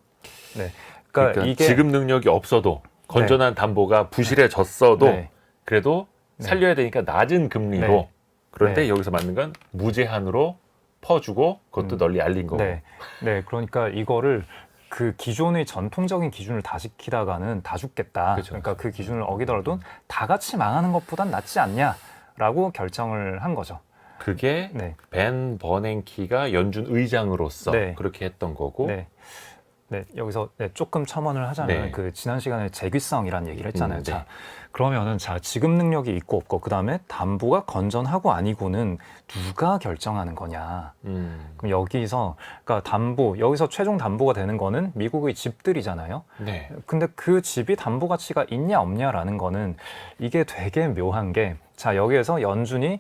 네, 그러니까 이게 지급 능력이 없어도 건전한 담보가 부실해졌어도 네. 그래도 살려야 되니까 낮은 금리로. 네. 그런데 네. 여기서 맞는 건 무제한으로 퍼주고 그것도 널리 알린 거고. 네, 네, 그러니까 이거를 그 기존의 전통적인 기준을 다 지키다가는 다 죽겠다. 그렇죠. 그러니까 그 기준을 어기더라도 다 같이 망하는 것보단 낫지 않냐라고 결정을 한 거죠. 그게 네, 벤 버냉키가 연준 의장으로서 네. 그렇게 했던 거고. 네. 네, 여기서 조금 첨언을 하자면 네. 그 지난 시간에 재귀성이라는 얘기를 했잖아요. 네. 자, 그러면은 자 지급 능력이 있고 없고 그 다음에 담보가 건전하고 아니고는 누가 결정하는 거냐? 그럼 여기서 그러니까 담보 여기서 최종 담보가 되는 거는 미국의 집들이잖아요. 네. 근데 그 집이 담보 가치가 있냐 없냐라는 거는 이게 되게 묘한 게 자 여기에서 연준이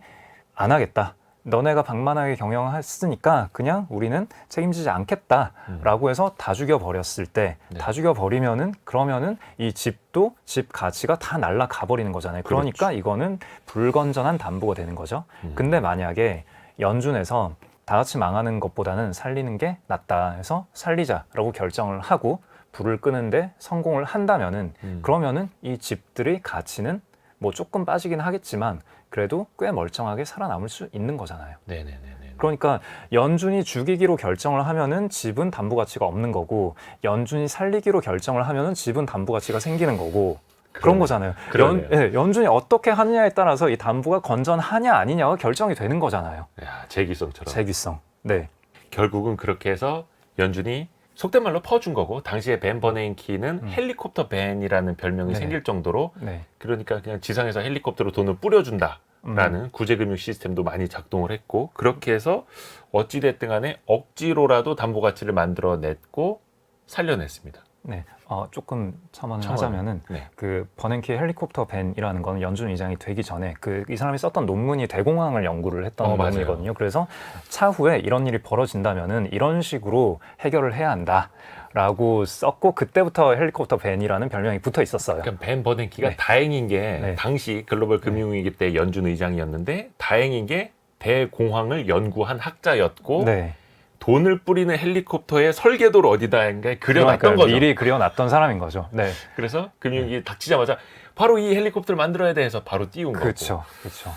안 하겠다. 너네가 방만하게 경영했으니까 그냥 우리는 책임지지 않겠다라고 해서 다 죽여버렸을 때 네. 다 죽여버리면은 그러면은 이 집도 집 가치가 다 날아가 버리는 거잖아요. 그러니까 이거는 불건전한 담보가 되는 거죠. 근데 만약에 연준에서 다 같이 망하는 것보다는 살리는 게 낫다 해서 살리자라고 결정을 하고 불을 끄는데 성공을 한다면은 그러면은 이 집들의 가치는 뭐 조금 빠지긴 하겠지만 그래도 꽤 멀쩡하게 살아남을 수 있는 거잖아요. 네네네. 그러니까 연준이 죽이기로 결정을 하면은 집은 담보 가치가 없는 거고 연준이 살리기로 결정을 하면은 집은 담보 가치가 생기는 거고 그런 거잖아요. 그러네요. 연준이 어떻게 하느냐에 따라서 이 담보가 건전하냐 아니냐가 결정이 되는 거잖아요. 야, 재기성처럼. 재기성. 네. 결국은 그렇게 해서 연준이 속된 말로 퍼준 거고, 당시에 벤 버냉키는 헬리콥터 벤이라는 별명이 네. 생길 정도로, 네. 그러니까 그냥 지상에서 헬리콥터로 돈을 뿌려준다라는 구제금융 시스템도 많이 작동을 했고, 그렇게 해서 어찌됐든 간에 억지로라도 담보 가치를 만들어냈고 살려냈습니다. 네. 조금 첨언을 첨언을. 하자면은 네. 그 버냉키 헬리콥터 벤이라는 거는 연준 의장이 되기 전에 그 이 사람이 썼던 논문이 대공황을 연구를 했던 맞아요. 논문이거든요. 그래서 차후에 이런 일이 벌어진다면은 이런 식으로 해결을 해야 한다라고 썼고 그때부터 헬리콥터 벤이라는 별명이 붙어 있었어요. 그러니까 벤 버냉키가 네. 다행인 게 네. 당시 글로벌 금융위기 때 연준 의장이었는데 다행인 게 대공황을 연구한 학자였고 네. 돈을 뿌리는 헬리콥터의 설계도를 어디다인가 그려놨던 그러니까요. 거죠. 미리 그려놨던 사람인 거죠. 네. 그래서 금융위기 닥치자마자 바로 이 헬리콥터를 만들어야 돼 해서 바로 띄운 거고. 그렇죠. 그렇죠.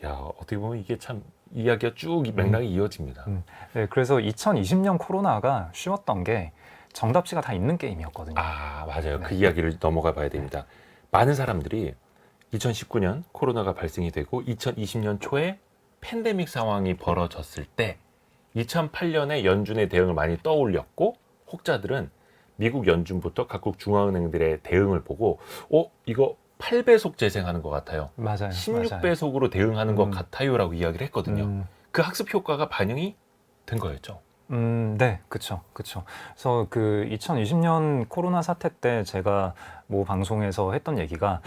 야, 어떻게 보면 이게 참 이야기가 쭉 맥락이 이어집니다. 네, 그래서 2020년 코로나가 쉬웠던 게 정답지가 다 있는 게임이었거든요. 아, 맞아요. 네. 그 이야기를 넘어가 봐야 됩니다. 많은 사람들이 2019년 코로나가 발생이 되고 2020년 초에 팬데믹 상황이 벌어졌을 때 2008년에 연준의 대응을 많이 떠올렸고 혹자들은 미국 연준부터 각국 중앙은행들의 대응을 보고 이거 8배속 재생하는 것 같아요. 맞아요. 16배속으로 대응하는 것 같아요라고 이야기를 했거든요. 맞아요. 그 학습 효과가 반영이 된 거였죠. 네, 그쵸. 그래서 그 2020년 코로나 사태 때 제가 뭐 방송에서 했던 얘기가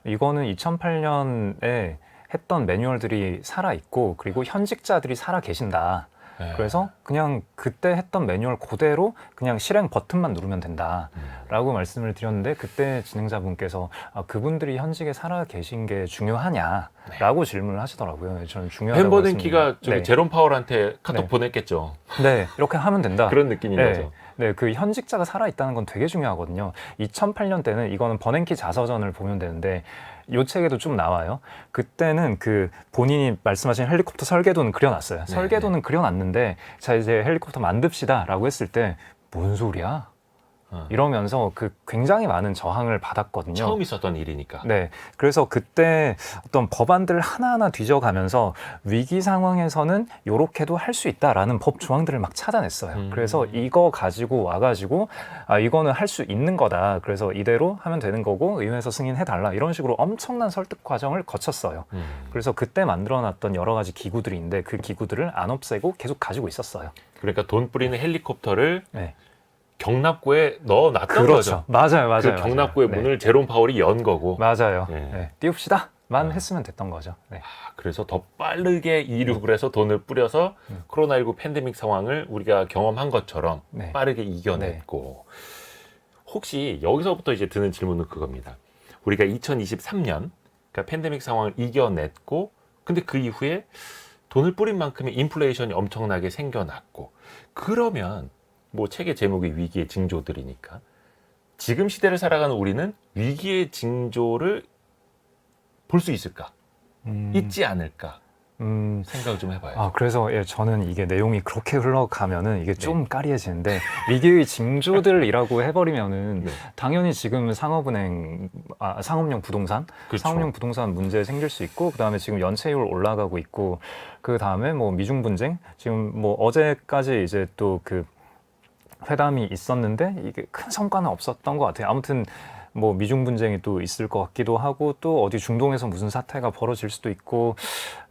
이거는 2008년에 했던 매뉴얼들이 살아있고 그리고 현직자들이 살아 계신다. 네. 그래서 그냥 그때 했던 매뉴얼 그대로 그냥 실행 버튼만 누르면 된다라고 말씀을 드렸는데 그때 진행자분께서 그분들이 현직에 살아 계신 게 중요하냐라고 질문을 하시더라고요. 저는 중요하다고 벤 버냉키가 했습니다. 네. 제롬 파월한테 카톡 네. 보냈겠죠. 네, 이렇게 하면 된다. 그런 느낌인 네. 거죠. 네, 그 현직자가 살아있다는 건 되게 중요하거든요. 2008년 때는 이거는 버냉키 자서전을 보면 되는데 요 책에도 좀 나와요. 그때는 그 본인이 말씀하신 헬리콥터 설계도는 그려놨어요. 네, 설계도는 그려놨는데 자 이제 헬리콥터 만듭시다라고 했을 때 뭔 소리야? 이러면서 그 굉장히 많은 저항을 받았거든요. 처음 있었던 일이니까. 네, 그래서 그때 어떤 법안들을 하나하나 뒤져가면서 위기 상황에서는 요렇게도 할 수 있다라는 법 조항들을 막 찾아냈어요. 그래서 이거 가지고 와가지고 이거는 할 수 있는 거다. 그래서 이대로 하면 되는 거고 의회에서 승인해달라. 이런 식으로 엄청난 설득 과정을 거쳤어요. 그래서 그때 만들어놨던 여러 가지 기구들이 있는데 그 기구들을 안 없애고 계속 가지고 있었어요. 그러니까 돈 뿌리는 헬리콥터를 네. 경납고에 넣어놨던 그렇죠. 거죠. 맞아요. 그 경납고의 네. 문을 제롬 파월이 연 거고. 맞아요. 네. 네. 띄웁시다. 했으면 됐던 거죠. 네. 그래서 더 빠르게 이륙을 해서 돈을 뿌려서 코로나19 팬데믹 상황을 우리가 경험한 것처럼 네. 빠르게 이겨냈고 혹시 여기서부터 이제 드는 질문은 그겁니다. 우리가 2023년 그러니까 팬데믹 상황을 이겨냈고 근데 그 이후에 돈을 뿌린 만큼의 인플레이션이 엄청나게 생겨났고 그러면 뭐 책의 제목이 위기의 징조들이니까 지금 시대를 살아가는 우리는 위기의 징조를 볼 수 있을까? 있지 않을까? 생각을 좀 해봐요. 그래서 저는 이게 내용이 그렇게 흘러가면은 이게 좀 까리해지는데 위기의 징조들이라고 해버리면은 네. 당연히 지금 상업은행, 상업용 부동산, 그렇죠. 상업용 부동산 문제 생길 수 있고 그다음에 지금 연체율 올라가고 있고 그다음에 뭐 미중 분쟁 지금 뭐 어제까지 이제 또 그 회담이 있었는데 이게 큰 성과는 없었던 것 같아요. 아무튼 뭐 미중 분쟁이 또 있을 것 같기도 하고 또 어디 중동에서 무슨 사태가 벌어질 수도 있고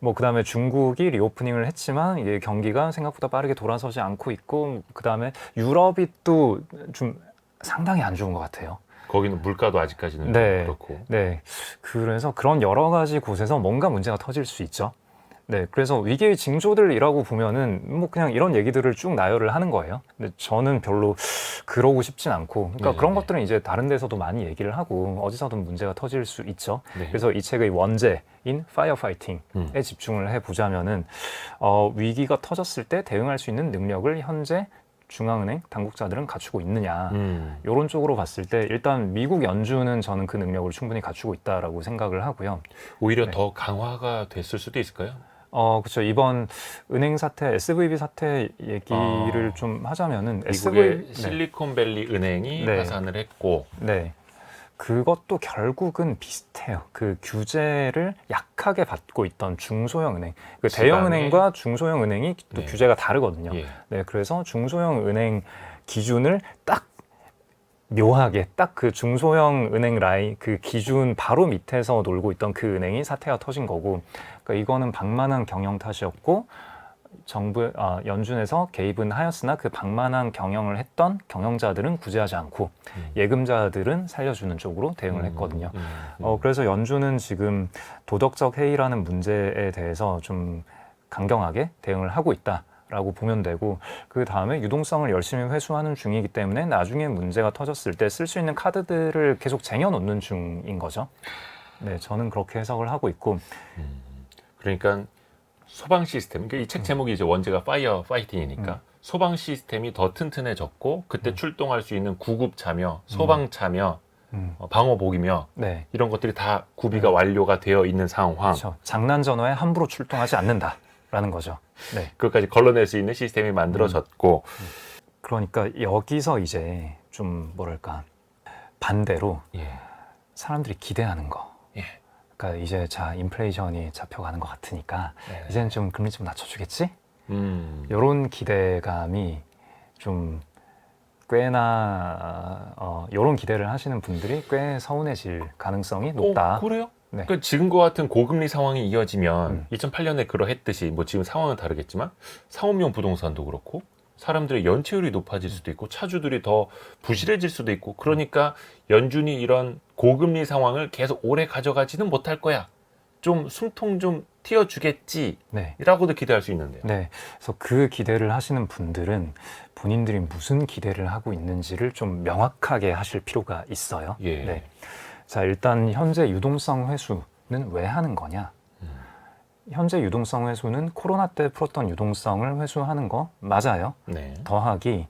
뭐 그다음에 중국이 리오프닝을 했지만 이게 경기가 생각보다 빠르게 돌아서지 않고 있고 그다음에 유럽이 또 좀 상당히 안 좋은 것 같아요. 거기는 물가도 아직까지는 네. 좀 그렇고. 네. 그래서 그런 여러 가지 곳에서 뭔가 문제가 터질 수 있죠. 네. 그래서 위기의 징조들이라고 보면은 뭐 그냥 이런 얘기들을 쭉 나열을 하는 거예요. 근데 저는 별로 그러고 싶진 않고. 그러니까 네, 그런 네. 것들은 이제 다른 데서도 많이 얘기를 하고 어디서든 문제가 터질 수 있죠. 네. 그래서 이 책의 원제인 파이어파이팅에 집중을 해보자면은 위기가 터졌을 때 대응할 수 있는 능력을 현재 중앙은행 당국자들은 갖추고 있느냐 이런 쪽으로 봤을 때 일단 미국 연준은 저는 그 능력을 충분히 갖추고 있다라고 생각을 하고요. 오히려 네. 더 강화가 됐을 수도 있을까요? 그렇죠. 이번 은행 사태, SVB 사태 얘기를 좀 하자면은 미국의 실리콘밸리 은행이 네. 파산을 했고 네. 그것도 결국은 비슷해요. 그 규제를 약하게 받고 있던 중소형 은행, 그 지방에? 대형 은행과 중소형 은행이 또 네. 규제가 다르거든요. 예. 네, 그래서 중소형 은행 기준을 딱 묘하게 딱 그 중소형 은행 라인 그 기준 바로 밑에서 놀고 있던 그 은행이 사태가 터진 거고, 그러니까 이거는 방만한 경영 탓이었고 연준에서 개입은 하였으나 그 방만한 경영을 했던 경영자들은 구제하지 않고 예금자들은 살려주는 쪽으로 대응을 했거든요. 그래서 연준은 지금 도덕적 해이라는 문제에 대해서 좀 강경하게 대응을 하고 있다라고 보면 되고, 그 다음에 유동성을 열심히 회수하는 중이기 때문에 나중에 문제가 터졌을 때 쓸 수 있는 카드들을 계속 쟁여놓는 중인 거죠. 네, 저는 그렇게 해석을 하고 있고. 그러니까 소방 시스템, 그러니까 이 책 제목이 이제 원제가 파이어 파이팅이니까 소방 시스템이 더 튼튼해졌고 그때 출동할 수 있는 구급 참여, 소방 참여, 방호복이며 네. 이런 것들이 다 구비가 완료가 되어 있는 상황. 그렇죠. 장난 전화에 함부로 출동하지 않는다라는 거죠. 네. 그것까지 걸러낼 수 있는 시스템이 만들어졌고 그러니까 여기서 이제 좀 뭐랄까 반대로 예. 사람들이 기대하는 거. 예. 그러니까 이제 인플레이션이 잡혀가는 것 같으니까 네. 이제는 좀 금리 좀 낮춰주겠지? 음. 이런 기대감이 좀 꽤나 이런 기대를 하시는 분들이 꽤 서운해질 가능성이 높다. 그래요? 네. 그러니까 지금과 같은 고금리 상황이 이어지면 2008년에 그러했듯이 뭐 지금 상황은 다르겠지만 상업용 부동산도 그렇고 사람들의 연체율이 높아질 수도 있고 차주들이 더 부실해질 수도 있고 그러니까 연준이 이런 고금리 상황을 계속 오래 가져가지는 못할 거야. 좀 숨통 좀 틔워주겠지. 네. 라고도 기대할 수 있는데요. 네. 그래서 그 기대를 하시는 분들은 본인들이 무슨 기대를 하고 있는지를 좀 명확하게 하실 필요가 있어요. 예. 네. 자, 일단 현재 유동성 회수는 왜 하는 거냐? 현재 유동성 회수는 코로나 때 풀었던 유동성을 회수하는 거 맞아요. 네. 더하기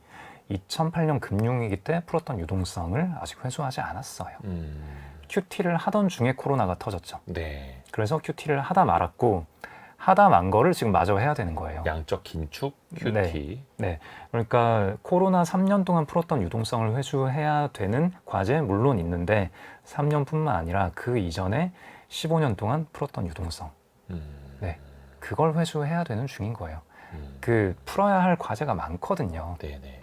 2008년 금융위기 때 풀었던 유동성을 아직 회수하지 않았어요. QT를 하던 중에 코로나가 터졌죠. 네. 그래서 QT를 하다 말았고 하다 만 거를 지금 마저 해야 되는 거예요. 양적 긴축, QT. 네. 그러니까 코로나 3년 동안 풀었던 유동성을 회수해야 되는 과제 물론 있는데 3년뿐만 아니라 그 이전에 15년 동안 풀었던 유동성. 네. 그걸 회수해야 되는 중인 거예요. 그 풀어야 할 과제가 많거든요. 네네.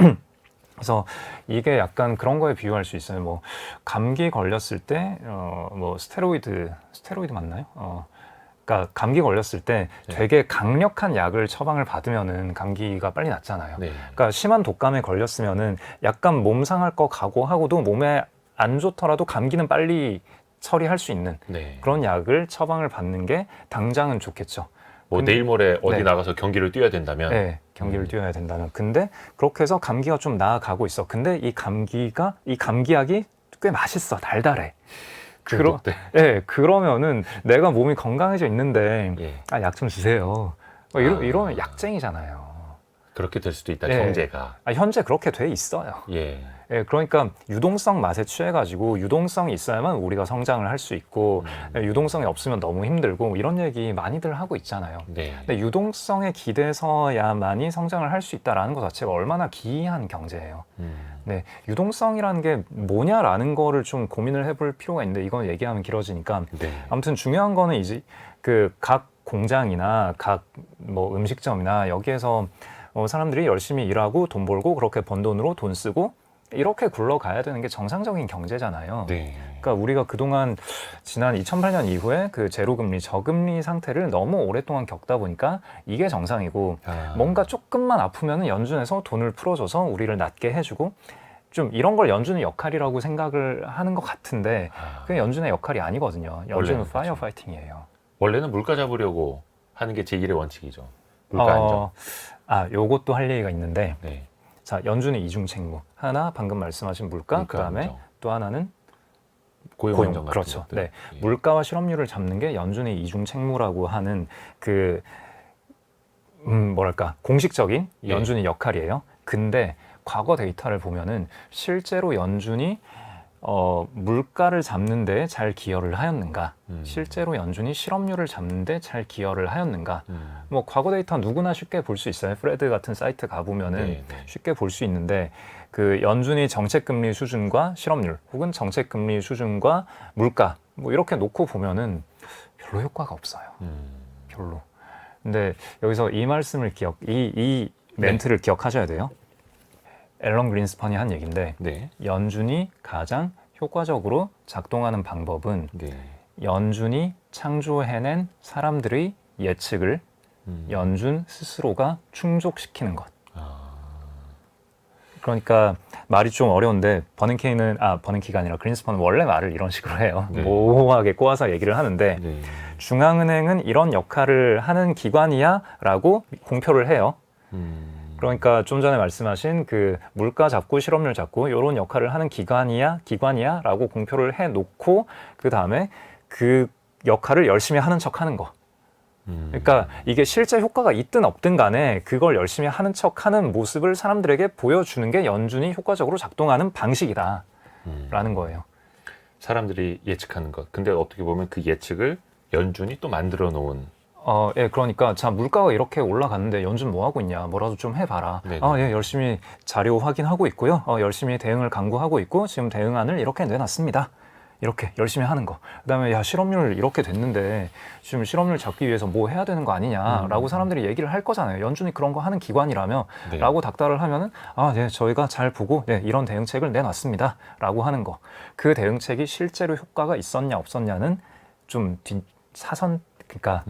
그래서 이게 약간 그런 거에 비유할 수 있어요. 뭐 감기 걸렸을 때 뭐 스테로이드 맞나요? 그러니까 감기 걸렸을 때 네. 되게 강력한 약을 처방을 받으면은 감기가 빨리 낫잖아요. 네. 그러니까 심한 독감에 걸렸으면은 약간 몸 상할 거 각오하고도 몸에 안 좋더라도 감기는 빨리 처리할 수 있는 네. 그런 약을 처방을 받는 게 당장은 좋겠죠. 뭐 근데- 내일 모레 어디 네. 나가서 경기를 뛰어야 된다면 네, 경기를 뛰어야 된다면. 근데 그렇게 해서 감기가 좀 나아가고 있어. 근데 이 감기약이 꽤 맛있어, 달달해. 중독돼. 예, 그러면은 내가 몸이 건강해져 있는데 예. 약 좀 주세요. 이러면 약쟁이잖아요. 그렇게 될 수도 있다. 예. 경제가. 현재 그렇게 돼 있어요. 예. 예, 그러니까 유동성 맛에 취해가지고 유동성이 있어야만 우리가 성장을 할 수 있고 유동성이 없으면 너무 힘들고 이런 얘기 많이들 하고 있잖아요. 네. 근데 유동성에 기대서야만이 성장을 할 수 있다라는 것 자체가 얼마나 기이한 경제예요. 네, 유동성이라는 게 뭐냐라는 거를 좀 고민을 해볼 필요가 있는데 이건 얘기하면 길어지니까 네. 아무튼 중요한 거는 이제 그 각 공장이나 각 뭐 음식점이나 여기에서 사람들이 열심히 일하고 돈 벌고 그렇게 번 돈으로 돈 쓰고 이렇게 굴러가야 되는 게 정상적인 경제잖아요. 네. 그러니까 우리가 그동안 지난 2008년 이후에 그 제로금리, 저금리 상태를 너무 오랫동안 겪다 보니까 이게 정상이고 뭔가 조금만 아프면 연준에서 돈을 풀어줘서 우리를 낫게 해주고 좀 이런 걸 연준의 역할이라고 생각을 하는 것 같은데 그게 연준의 역할이 아니거든요. 연준은 원래는 파이어 그렇죠. 파이팅이에요. 원래는 물가 잡으려고 하는 게 제1의 원칙이죠. 물가 안정. 요것도 할 얘기가 있는데 네. 자, 연준의 이중 책무. 하나 방금 말씀하신 물가, 물가 그다음에 안정. 또 하나는 고용 안정 같은 그렇죠. 것들. 네. 예. 물가와 실업률을 잡는 게 연준의 이중 책무라고 하는 그 뭐랄까 공식적인 예. 연준의 역할이에요. 근데 과거 데이터를 보면은 실제로 연준이 물가를 잡는 데 잘 기여를 하였는가? 실제로 연준이 실업률을 잡는 데 잘 기여를 하였는가? 뭐 과거 데이터 누구나 쉽게 볼 수 있어요. 프레드 같은 사이트 가보면은 네, 네. 쉽게 볼 수 있는데 그 연준이 정책금리 수준과 실업률 혹은 정책금리 수준과 물가 뭐 이렇게 놓고 보면은 별로 효과가 없어요. 별로. 근데 여기서 이 말씀을 이 멘트를 기억하셔야 돼요. 앨런 그린스판이 한 얘기인데 네. 연준이 가장 효과적으로 작동하는 방법은 네. 연준이 창조해낸 사람들의 예측을 연준 스스로가 충족시키는 것. 그러니까 말이 좀 어려운데 버냉키가 아니라 그린스판은 원래 말을 이런 식으로 해요. 네. 모호하게 꼬아서 얘기를 하는데 네. 중앙은행은 이런 역할을 하는 기관이야 라고 공표를 해요. 그러니까 좀 전에 말씀하신 그 물가 잡고 실업률 잡고 이런 역할을 하는 기관이야 라고 공표를 해놓고 그 다음에 그 역할을 열심히 하는 척 하는 거. 그러니까 이게 실제 효과가 있든 없든 간에 그걸 열심히 하는 척 하는 모습을 사람들에게 보여주는 게 연준이 효과적으로 작동하는 방식이다라는 거예요. 사람들이 예측하는 것. 근데 어떻게 보면 그 예측을 연준이 또 만들어 놓은. 예, 그러니까 자 물가가 이렇게 올라갔는데 연준 뭐 하고 있냐, 뭐라도 좀 해봐라. 네네. 예, 열심히 자료 확인하고 있고요. 열심히 대응을 강구하고 있고 지금 대응안을 이렇게 내놨습니다. 이렇게 열심히 하는 거. 그다음에 야 실업률 이렇게 됐는데 지금 실업률 잡기 위해서 뭐 해야 되는 거 아니냐라고 사람들이 얘기를 할 거잖아요. 연준이 그런 거 하는 기관이라며 네. 라고 닭달을 하면은 네, 저희가 잘 보고 이런 대응책을 내놨습니다. 라고 하는 거. 그 대응책이 실제로 효과가 있었냐 없었냐는 좀 사선 그러니까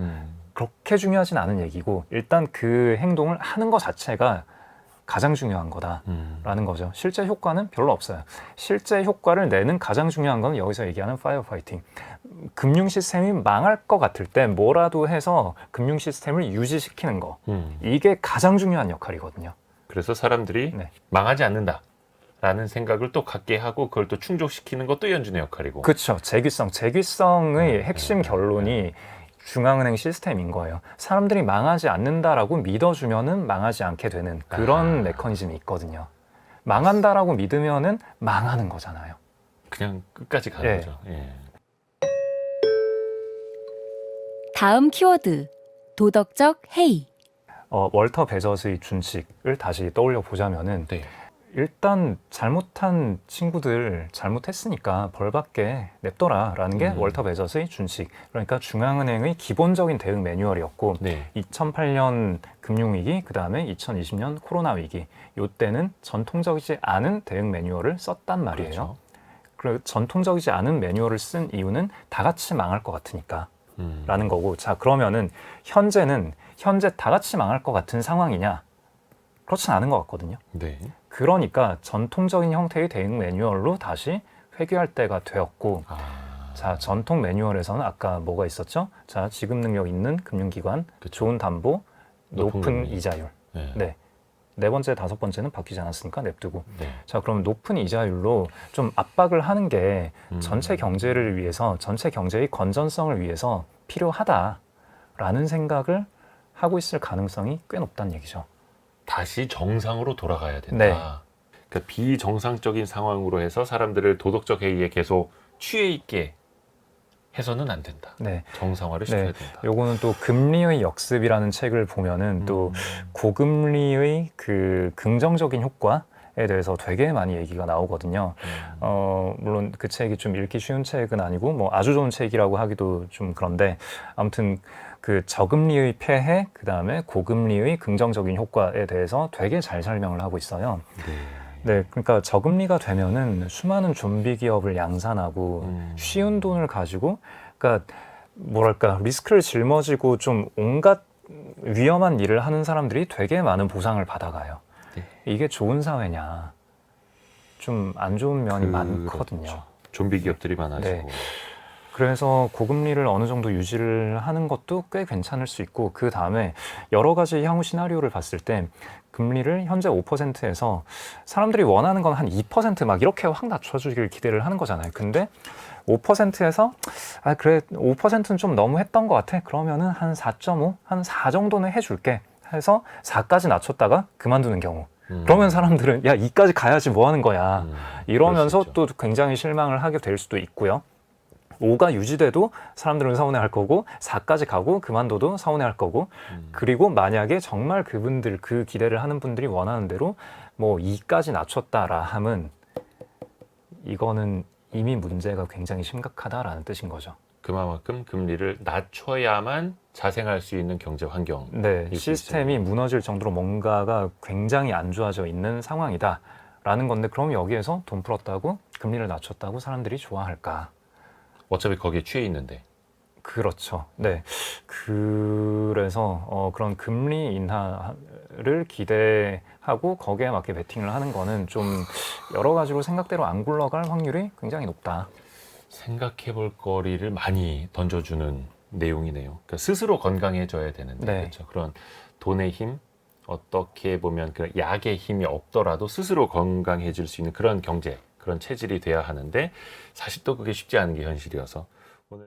그렇게 중요하진 않은 얘기고 일단 그 행동을 하는 것 자체가 가장 중요한 거다라는 거죠. 실제 효과는 별로 없어요. 실제 효과를 내는 가장 중요한 건 여기서 얘기하는 파이어 파이팅. 금융 시스템이 망할 것 같을 때 뭐라도 해서 금융 시스템을 유지시키는 거. 이게 가장 중요한 역할이거든요. 그래서 사람들이 네. 망하지 않는다라는 생각을 또 갖게 하고 그걸 또 충족시키는 것도 연준의 역할이고. 그렇죠. 재귀성의 핵심 결론이 중앙은행 시스템인 거예요. 사람들이 망하지 않는다라고 믿어주면은 망하지 않게 되는 그런 메커니즘이 있거든요. 망한다라고 믿으면은 망하는 거잖아요. 그냥 끝까지 가는 예. 거죠. 예. 다음 키워드 도덕적 해이. 월터 베저스의 준칙을 다시 떠올려 보자면은 네. 일단 잘못한 친구들 잘못했으니까 벌받게 냅둬라라는 게 월터 베저스의 준칙. 그러니까 중앙은행의 기본적인 대응 매뉴얼이었고 네. 2008년 금융위기, 그 다음에 2020년 코로나 위기, 이때는 전통적이지 않은 대응 매뉴얼을 썼단 말이에요. 그렇죠. 그리고 전통적이지 않은 매뉴얼을 쓴 이유는 다 같이 망할 것 같으니까 라는 거고, 자 그러면은 현재 다 같이 망할 것 같은 상황이냐? 그렇진 않은 것 같거든요. 네. 그러니까 전통적인 형태의 대응 매뉴얼로 다시 회귀할 때가 되었고, 자, 전통 매뉴얼에서는 아까 뭐가 있었죠? 자, 지급 능력 있는 금융기관, 그쵸. 좋은 담보, 높은 높은 금리. 이자율. 네. 네. 네 번째, 다섯 번째는 바뀌지 않았으니까 냅두고. 네. 자, 그럼 높은 이자율로 좀 압박을 하는 게 전체 경제를 위해서, 전체 경제의 건전성을 위해서 필요하다라는 생각을 하고 있을 가능성이 꽤 높다는 얘기죠. 다시 정상으로 돌아가야 된다. 네. 그러니까 비정상적인 상황으로 해서 사람들을 도덕적 해이에 계속 취해 있게 해서는 안 된다. 네. 정상화를 시켜야 된다. 요거는 또 금리의 역습이라는 책을 보면은 또 고금리의 그 긍정적인 효과에 대해서 되게 많이 얘기가 나오거든요. 물론 그 책이 좀 읽기 쉬운 책은 아니고 뭐 아주 좋은 책이라고 하기도 좀 그런데 아무튼 그 저금리의 폐해, 그 다음에 고금리의 긍정적인 효과에 대해서 되게 잘 설명을 하고 있어요. 네, 그러니까 저금리가 되면은 수많은 좀비 기업을 양산하고 쉬운 돈을 가지고, 그러니까 뭐랄까 리스크를 짊어지고 좀 온갖 위험한 일을 하는 사람들이 되게 많은 보상을 받아가요. 네. 이게 좋은 사회냐? 좀 안 좋은 면이 많거든요. 그렇죠. 좀비 기업들이 많아지고. 네. 그래서 고금리를 어느 정도 유지를 하는 것도 꽤 괜찮을 수 있고, 그 다음에 여러 가지 향후 시나리오를 봤을 때 금리를 현재 5%에서 사람들이 원하는 건 한 2% 이렇게 확 낮춰주길 기대를 하는 거잖아요. 근데 5%에서 아 그래 5%는 좀 너무 했던 것 같아. 그러면은 한 4.5, 한 4 정도는 해줄게 해서 4까지 낮췄다가 그만두는 경우. 그러면 사람들은 야 2까지 가야지 뭐 하는 거야. 이러면서 또 굉장히 실망을 하게 될 수도 있고요. 5가 유지돼도 사람들은 서운해할 거고 4까지 가고 그만둬도 서운해할 거고 그리고 만약에 정말 그분들 그 기대를 하는 분들이 원하는 대로 뭐 2까지 낮췄다라 함은 이거는 이미 문제가 굉장히 심각하다라는 뜻인 거죠. 그만큼 금리를 낮춰야만 자생할 수 있는 경제 환경. 네, 시스템이 무너질 정도로 뭔가가 굉장히 안 좋아져 있는 상황이다라는 건데 그럼 여기에서 돈 풀었다고 금리를 낮췄다고 사람들이 좋아할까? 어차피 거기에 취해 있는데. 그렇죠. 네. 그래서 그런 금리 인하를 기대하고 거기에 맞게 베팅을 하는 거는 좀 여러 가지로 생각대로 안 굴러갈 확률이 굉장히 높다. 생각해 볼 거리를 많이 던져주는 내용이네요. 그러니까 스스로 건강해져야 되는데 네. 그렇죠. 그런 돈의 힘, 어떻게 보면 그 약의 힘이 없더라도 스스로 건강해질 수 있는 그런 경제, 그런 체질이 돼야 하는데 사실 또 그게 쉽지 않은 게 현실이어서